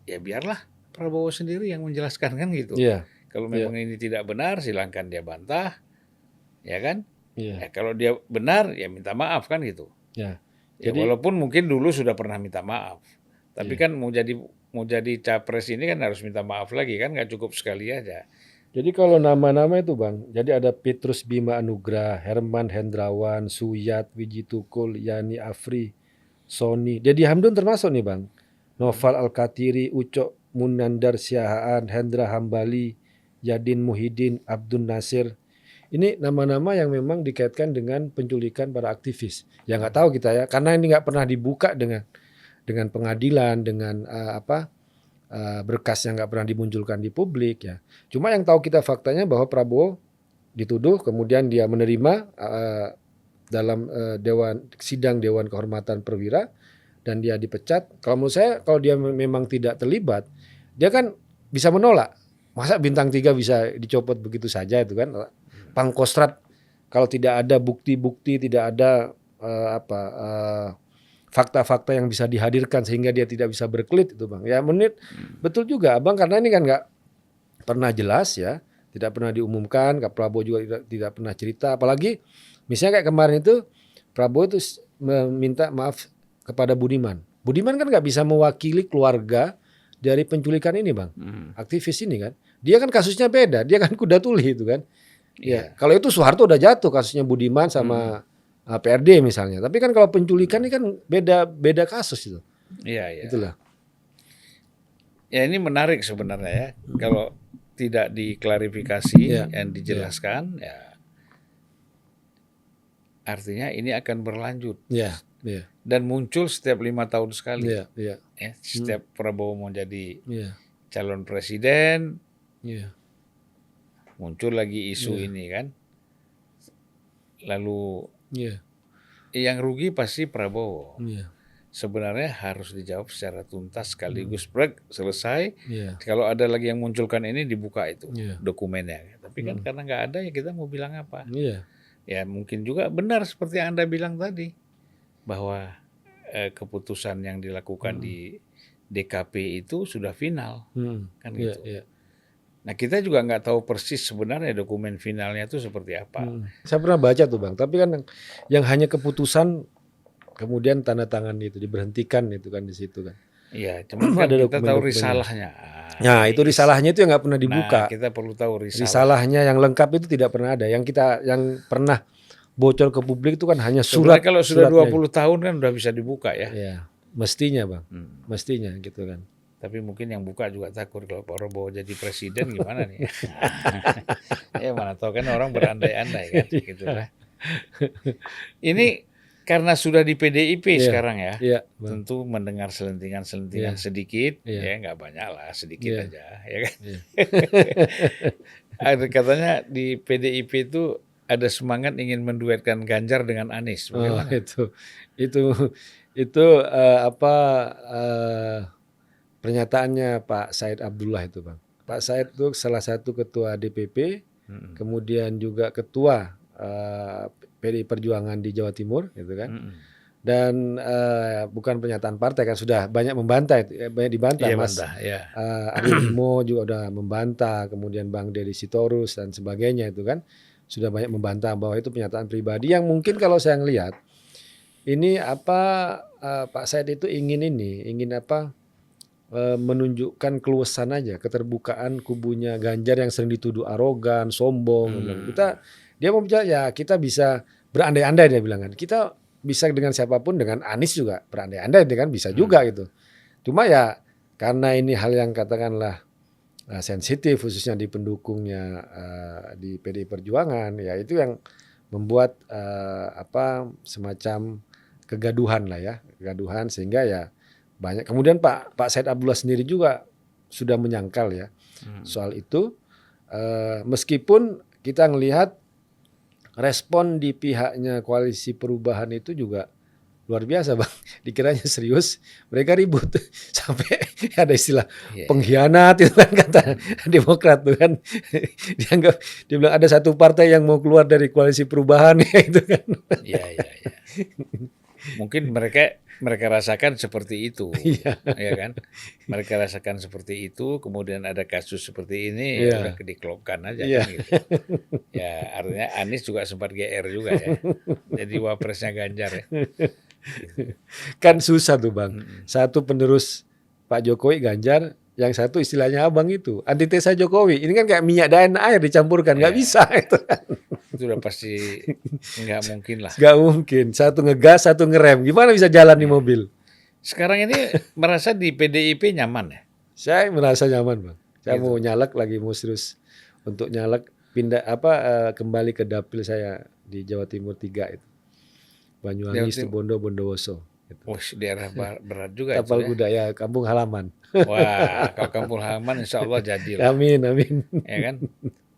ya biarlah Prabowo sendiri yang menjelaskan kan gitu. Kalau memang ini tidak benar silahkan dia bantah, ya kan? Ya, kalau dia benar ya minta maaf kan gitu. Ya, walaupun mungkin dulu sudah pernah minta maaf, tapi kan mau jadi capres ini kan harus minta maaf lagi kan, nggak cukup sekali aja. Jadi kalau nama-nama itu Bang, jadi ada Petrus Bima Anugrah, Herman Hendrawan, Suyat, Wiji Tukul, Yani Afri, Sony, Dedi Hamdun termasuk nih Bang, Noval Al-Katiri, Ucok Munandar Siahaan, Hendra Hambali, Yadin Muhyiddin, Abdul Nasir. Ini nama-nama yang memang dikaitkan dengan penculikan para aktivis. Ya nggak tahu kita ya, karena ini nggak pernah dibuka dengan pengadilan, dengan berkas yang nggak pernah dimunculkan di publik ya. Cuma yang tahu kita faktanya bahwa Prabowo dituduh, kemudian dia menerima dalam sidang Dewan Kehormatan Perwira dan dia dipecat. Kalau menurut saya kalau dia memang tidak terlibat, dia kan bisa menolak. Masa bintang 3 bisa dicopot begitu saja itu kan? Pangkostrat kalau tidak ada bukti-bukti, tidak ada fakta-fakta yang bisa dihadirkan sehingga dia tidak bisa berkelit itu Bang. Ya betul juga Abang, karena ini kan nggak pernah jelas ya, tidak pernah diumumkan. Kak Prabowo juga tidak pernah cerita. Apalagi misalnya kayak kemarin itu Prabowo itu meminta maaf kepada Budiman. Budiman kan nggak bisa mewakili keluarga dari penculikan ini Bang, aktivis ini kan. Dia kan kasusnya beda, dia kan kuda tuli itu kan. Ya, kalau itu Soeharto udah jatuh kasusnya Budiman sama PRD misalnya. Tapi kan kalau penculikan ini kan beda kasus itu. Iya. Itulah. Ya ini menarik sebenarnya ya. Kalau tidak diklarifikasi dan dijelaskan, ya artinya ini akan berlanjut. Dan muncul setiap 5 tahun sekali. Setiap Prabowo mau jadi calon presiden, muncul lagi isu ini kan. Lalu yang rugi pasti Prabowo. Sebenarnya harus dijawab secara tuntas sekaligus selesai. Kalau ada lagi yang munculkan ini dibuka itu dokumennya. Tapi kan karena nggak ada ya kita mau bilang apa? Ya mungkin juga benar seperti yang Anda bilang tadi bahwa keputusan yang dilakukan di DKP itu sudah final kan gitu. Nah kita juga nggak tahu persis sebenarnya dokumen finalnya itu seperti apa. Saya pernah baca tuh Bang, tapi kan yang hanya keputusan kemudian tanda tangan itu diberhentikan itu kan di situ kan. Iya, cuma kan kita tahu risalahnya. Nah itu risalahnya itu yang nggak pernah dibuka. Nah, kita perlu tahu risalahnya yang lengkap itu tidak pernah ada. Yang pernah bocor ke publik itu kan hanya surat. Kalau sudah 20 tahun kan udah bisa dibuka ya. Iya, mestinya Bang, mestinya gitu kan. Tapi mungkin yang buka juga takut kalau Pak Prabowo jadi presiden gimana nih? Ya mana tahu kan orang berandai-andai kan gitu lah. Ini karena sudah di PDIP sekarang ya, tentu mendengar selentingan-selentingan sedikit, ya nggak banyak lah, sedikit aja, ya kan. Ada katanya di PDIP itu ada semangat ingin menduetkan Ganjar dengan Anies. Bagaimana? Itu pernyataannya Pak Said Abdullah itu, Bang. Pak Said itu salah satu ketua DPP, kemudian juga ketua PDI Perjuangan di Jawa Timur, gitu kan. Dan bukan pernyataan partai kan, sudah banyak membantah, banyak dibantah. Iya, Mas bantah, ya. Aryo Bimo juga udah membantah, kemudian Bang Deddy Sitorus dan sebagainya itu kan sudah banyak membantah bahwa itu pernyataan pribadi yang mungkin kalau saya ngelihat ini Pak Said itu ingin menunjukkan keluasan aja, keterbukaan kubunya Ganjar yang sering dituduh arogan, sombong. Dia mau bicara ya kita bisa berandai-andai, dia bilang kan. Kita bisa dengan siapapun, dengan Anies juga berandai-andai kan bisa juga gitu. Cuma ya karena ini hal yang katakanlah sensitif khususnya di pendukungnya di PDI Perjuangan, ya itu yang membuat semacam kegaduhan lah ya, kegaduhan sehingga ya banyak. Kemudian Pak Said Abdullah sendiri juga sudah menyangkal ya soal itu, meskipun kita ngelihat respon di pihaknya Koalisi Perubahan itu juga luar biasa, Bang. Dikiranya serius, mereka ribut sampai ada istilah pengkhianat itu kan kata Demokrat tuh kan. Dia bilang ada satu partai yang mau keluar dari Koalisi Perubahan itu kan. Iya. Mungkin mereka rasakan seperti itu, ya kan? Mereka rasakan seperti itu, kemudian ada kasus seperti ini, ya udah dikelopkan aja kan gitu. Ya artinya Anies juga sempat GR juga ya, jadi wapresnya Ganjar ya. Kan susah tuh, Bang. Satu penerus Pak Jokowi Ganjar, yang satu istilahnya abang itu antitesa Jokowi. Ini kan kayak minyak dan air dicampurkan, nggak bisa itu kan. Itu udah pasti nggak mungkin lah. Nggak mungkin. Satu ngegas, satu ngerem. Gimana bisa jalan di mobil? Sekarang ini merasa di PDIP nyaman ya? Saya merasa nyaman, Bang. Saya mau nyalek lagi, mau serius untuk nyalek, pindah kembali ke dapil saya di Jawa Timur 3 itu. Banyuwangi, Situbondo, Bondowoso. Wah, daerah berat juga Tapal itu Kuda ya, kampung halaman. Wah, kalau kampung halaman insya Allah jadilah. Amin. Ya kan?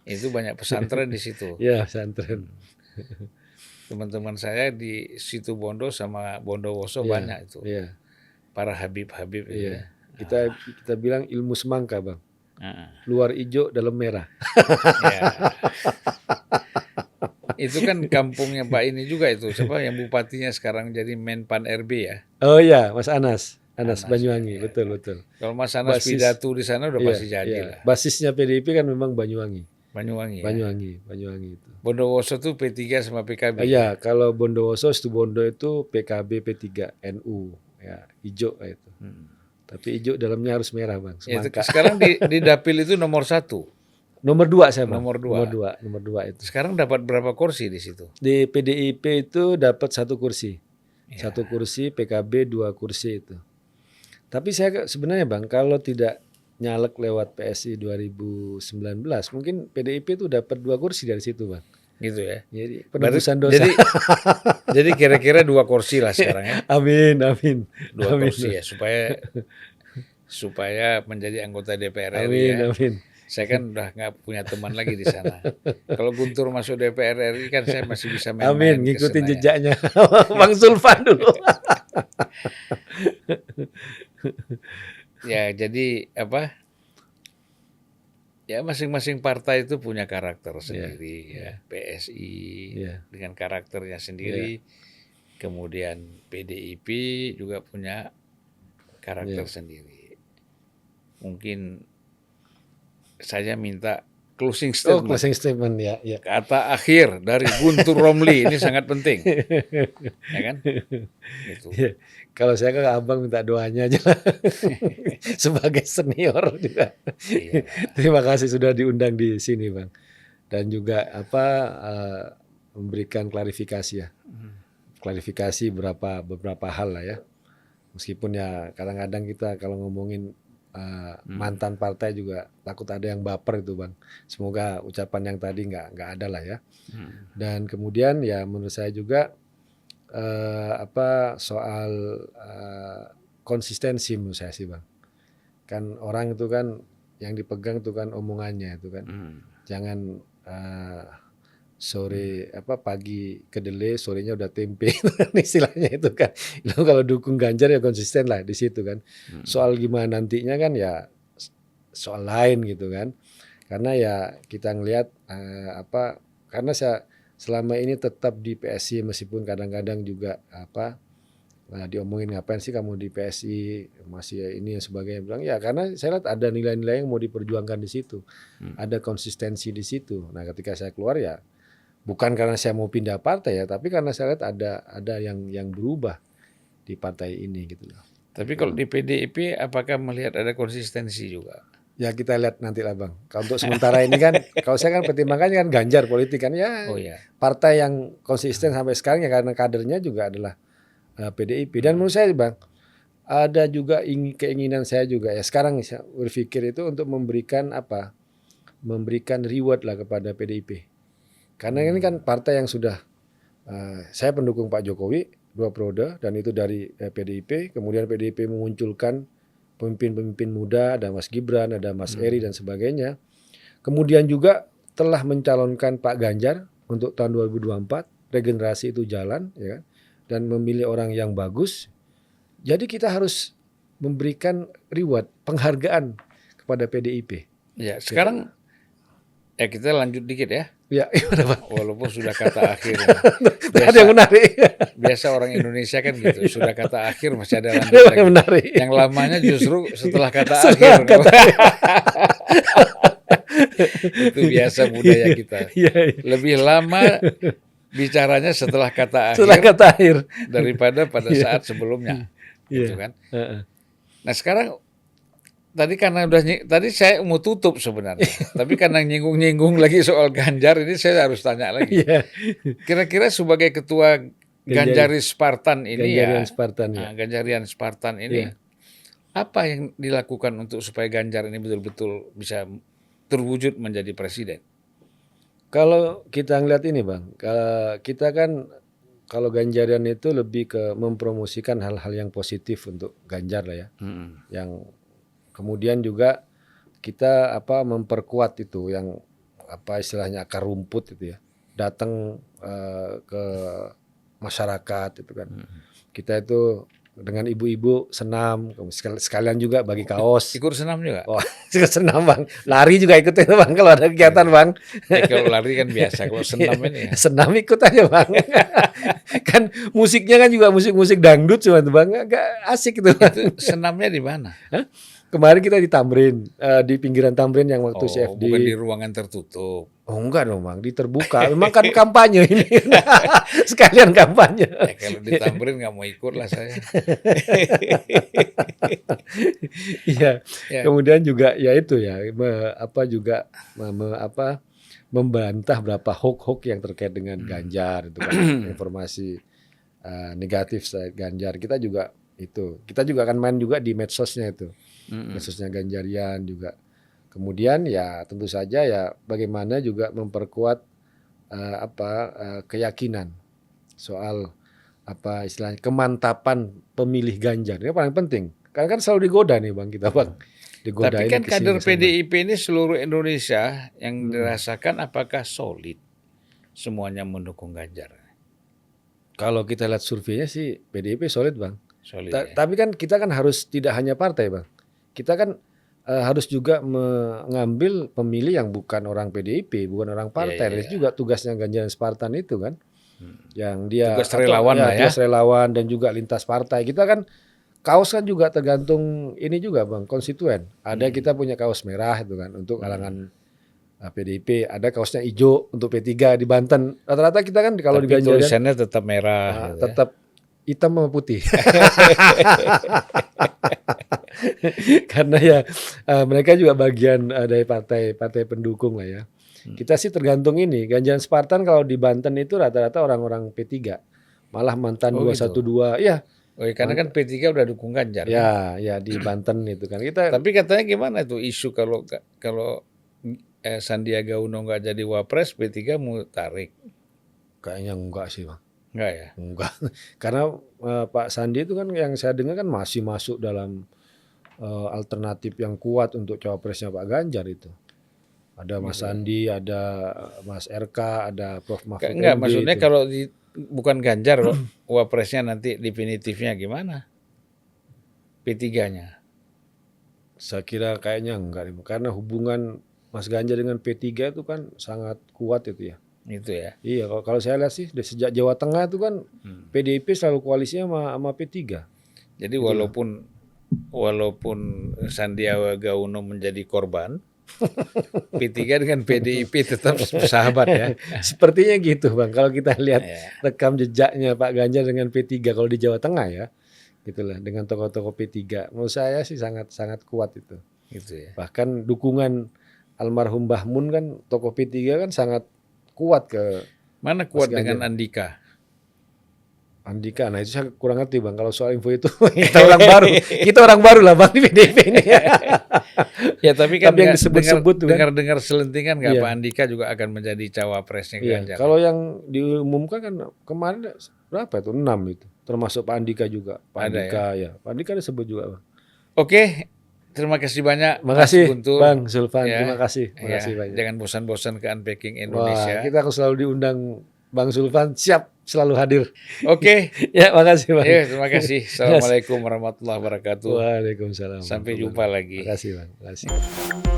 Itu banyak pesantren di situ. Ya, pesantren. Teman-teman saya di Situbondo sama Bondowoso banyak itu. Iya. Para habib-habib. Iya. Kita bilang ilmu semangka, Bang. Luar hijau, dalam merah. Ya. Itu kan kampungnya Pak ini juga itu, siapa yang bupatinya sekarang jadi Menpan RB ya? Oh iya, Mas Anas Banyuwangi, ya. Betul. Kalau Mas Anas pidato di sana udah pasti jadi lah. Basisnya PDIP kan memang Banyuwangi. Banyuwangi itu. Bondowoso tuh P3 sama PKB. Iya, kalau Bondowoso, Situbondo itu PKB, P3, NU, ya hijau itu. Tapi hijau dalamnya harus merah, Bang. Semangka. Ya, sekarang di dapil itu nomor 1. Nomor 2 saya, Bang. Nomor 2 itu. Sekarang dapat berapa kursi di situ? Di PDIP itu dapat 1 kursi. 1 kursi, PKB 2 kursi itu. Tapi saya sebenarnya, Bang, kalau tidak nyalek lewat PSI 2019, mungkin PDIP itu dapat 2 kursi dari situ, Bang. Gitu ya. Jadi penebusan dosa. Jadi kira-kira 2 kursi lah sekarang ya. Amin. 2 kursi ya supaya menjadi anggota DPR RI ya. Amin. Saya kan udah nggak punya teman lagi di sana. Kalau Guntur masuk DPR RI kan saya masih bisa main-main. Amin, ngikutin jejaknya Bang Zulfan dulu. Ya, jadi ya masing-masing partai itu punya karakter sendiri ya. PSI dengan karakternya sendiri. Kemudian PDIP juga punya karakter sendiri. Mungkin saya minta closing statement. Closing statement ya. Kata akhir dari Guntur Romli ini sangat penting. Ya kan? Gitu. Ya. Kalau saya ke Abang minta doanya aja sebagai senior juga. Iya. Terima kasih sudah diundang di sini, Bang. Dan juga memberikan klarifikasi ya. Klarifikasi beberapa hal lah ya. Meskipun ya kadang-kadang kita kalau ngomongin mantan partai juga takut ada yang baper itu, Bang. Semoga ucapan yang tadi nggak ada lah ya. Dan kemudian ya menurut saya juga soal konsistensi menurut saya sih, Bang. Kan orang itu kan yang dipegang itu kan omongannya itu kan. Jangan sore pagi kedelai, sorenya udah tempe istilahnya itu kan. Kalau dukung Ganjar ya konsisten lah di situ kan. Soal gimana nantinya kan ya soal lain gitu kan. Karena ya kita ngelihat karena saya selama ini tetap di PSI meskipun kadang-kadang juga diomongin ngapain sih kamu di PSI masih ini yang sebagainya, bilang ya karena saya lihat ada nilai-nilai yang mau diperjuangkan di situ, ada konsistensi di situ. Nah ketika saya keluar ya bukan karena saya mau pindah partai ya, tapi karena saya lihat ada yang berubah di partai ini gitu loh. Tapi kalau di PDIP apakah melihat ada konsistensi juga? Ya kita lihat nanti lah Bang. Kalau untuk sementara ini kan, kalau saya kan pertimbangannya kan Ganjar politik kan ya, partai yang konsisten sampai sekarang ya karena kadernya juga adalah PDIP. Dan menurut saya Bang, ada juga keinginan saya juga ya sekarang saya berpikir itu untuk memberikan reward lah kepada PDIP. Karena ini kan partai yang sudah, saya pendukung Pak Jokowi 2 periode dan itu dari PDIP, kemudian PDIP memunculkan pemimpin-pemimpin muda, ada Mas Gibran, ada Mas Eri dan sebagainya. Kemudian juga telah mencalonkan Pak Ganjar untuk tahun 2024, regenerasi itu jalan ya, dan memilih orang yang bagus. Jadi kita harus memberikan reward, penghargaan kepada PDIP. Ya, sekarang kita lanjut dikit ya. Ya, gimana Pak? Walaupun sudah kata akhir. Ada yang menarik. Biasa orang Indonesia kan gitu, sudah kata akhir masih ada lanjut lagi. Yang menarik. Yang lamanya justru setelah kata akhir. Itu biasa budaya kita. Lebih lama bicaranya setelah kata akhir daripada pada saat sebelumnya. Gitu kan. Nah sekarang tadi saya mau tutup sebenarnya, tapi karena nyinggung lagi soal Ganjar ini saya harus tanya lagi. Kira-kira sebagai ketua Ganjaris Spartan ini Ganjarian Spartan ini, apa yang dilakukan untuk supaya Ganjar ini betul-betul bisa terwujud menjadi presiden? Kalau kita ngeliat ini Bang, kita kan kalau Ganjarian itu lebih ke mempromosikan hal-hal yang positif untuk Ganjar lah ya, yang kemudian juga kita memperkuat itu yang istilahnya akar rumput itu ya, datang ke masyarakat itu kan. Kita itu dengan ibu-ibu senam, sekalian juga bagi kaos. Ikut senam juga? Oh, ikut senam Bang. Lari juga ikut itu Bang kalau ada kegiatan Bang. Kalau lari kan biasa, kalau senam ini ya. Senam ikut aja Bang. Kan musiknya kan juga musik-musik dangdut cuma tuh Bang, agak asik itu Bang. Itu senamnya di mana? Kemarin kita di Tamrin, di pinggiran Tamrin yang waktu CFD. Bukan di ruangan tertutup. Oh enggak dong Bang, di terbuka. Memang kan kampanye ini. Sekalian kampanye. Kalau di Tamrin nggak mau ikut lah saya. Iya. Kemudian juga ya itu ya, membantah berapa hoax yang terkait dengan Ganjar itu kan, informasi negatif Ganjar. Kita juga akan main juga di medsosnya itu. Medsosnya Ganjarian juga. Kemudian ya tentu saja ya bagaimana juga memperkuat keyakinan soal istilahnya kemantapan pemilih Ganjar. Ini paling penting. Karena kan selalu digoda nih Bang kita Bang. Tapi kan kader PDIP ini seluruh Indonesia yang dirasakan apakah solid semuanya mendukung Ganjar? Kalau kita lihat surveinya sih PDIP solid Bang. Solid, Tapi kan kita kan harus tidak hanya partai Bang. Kita kan harus juga mengambil pemilih yang bukan orang PDIP, bukan orang partai. Itu juga tugasnya Ganjar Spartan itu kan. Yang dia tugas relawan lah ya. Tugas relawan dan juga lintas partai. Kita kan kaos kan juga tergantung ini juga Bang, konstituen. Ada kita punya kaos merah itu kan untuk kalangan PDIP, ada kaosnya hijau untuk P3 di Banten. Rata-rata kita kan kalau di Ganjar tulisannya tetap merah gitu tetap hitam sama putih. Karena ya mereka juga bagian dari partai pendukung lah ya. Kita sih tergantung ini. Ganjar Spartan kalau di Banten itu rata-rata orang-orang P3. Malah mantan 212. Gitu. Ya. Karena kan P3 udah dukung Ganjar. Ya, ya di Banten itu kan. Tapi katanya gimana tuh isu kalau Sandiaga Uno nggak jadi wapres, P3 mau tarik? Kayaknya enggak sih Bang. Enggak ya? Enggak. Karena Pak Sandi itu kan yang saya dengar kan masih masuk dalam alternatif yang kuat untuk cawapresnya Pak Ganjar itu. Ada Mas Andi, ada Mas RK, ada Prof Mahfud Enggak, MD maksudnya itu. kalau bukan Ganjar kok, wapresnya nanti definitifnya gimana? P3-nya. Saya kira kayaknya enggak, karena hubungan Mas Ganjar dengan P3 itu kan sangat kuat itu ya. Itu ya. Iya, kalau saya lihat sih sejak Jawa Tengah itu kan PDIP selalu koalisinya sama P3. Jadi walaupun Sandiaga Uno menjadi korban, P3 dengan PDIP tetap bersahabat ya. Sepertinya gitu Bang, kalau kita lihat Ya. rekam jejaknya Pak Ganjar dengan P3 kalau di Jawa Tengah ya, gitulah dengan tokoh-tokoh P3. Menurut saya sih sangat kuat itu. Gitu ya. Bahkan dukungan almarhum Mbah Mun kan tokoh P3 kan sangat kuat ke Mana kuat dengan Andika? Andika. Nah itu saya kurang ngerti Bang kalau soal info itu. Kita orang baru lah Bang di PDIP ini. Ya tapi kan yang disebut-sebut dengar selentingan nggak Iya. Pak Andika juga akan menjadi cawapresnya Iya. Ganjar. Kalau yang diumumkan kan kemarin berapa itu? 6 itu. Termasuk Pak Andika juga. Pak Ada Andika ya. Pak Andika disebut juga Bang. Oke, terima kasih banyak. Makasih Mas Guntur. Bang Sulfan. Ya. Terima kasih Ya, banyak. jangan bosan-bosan ke Unpacking Wah, Indonesia. kita harus selalu diundang Bang Sulfan, siap selalu hadir. Oke. Ya, makasih Bang. Ya, terima kasih. Assalamualaikum warahmatullahi wabarakatuh. Waalaikumsalam. Sampai jumpa lagi. Makasih Bang. Makasih.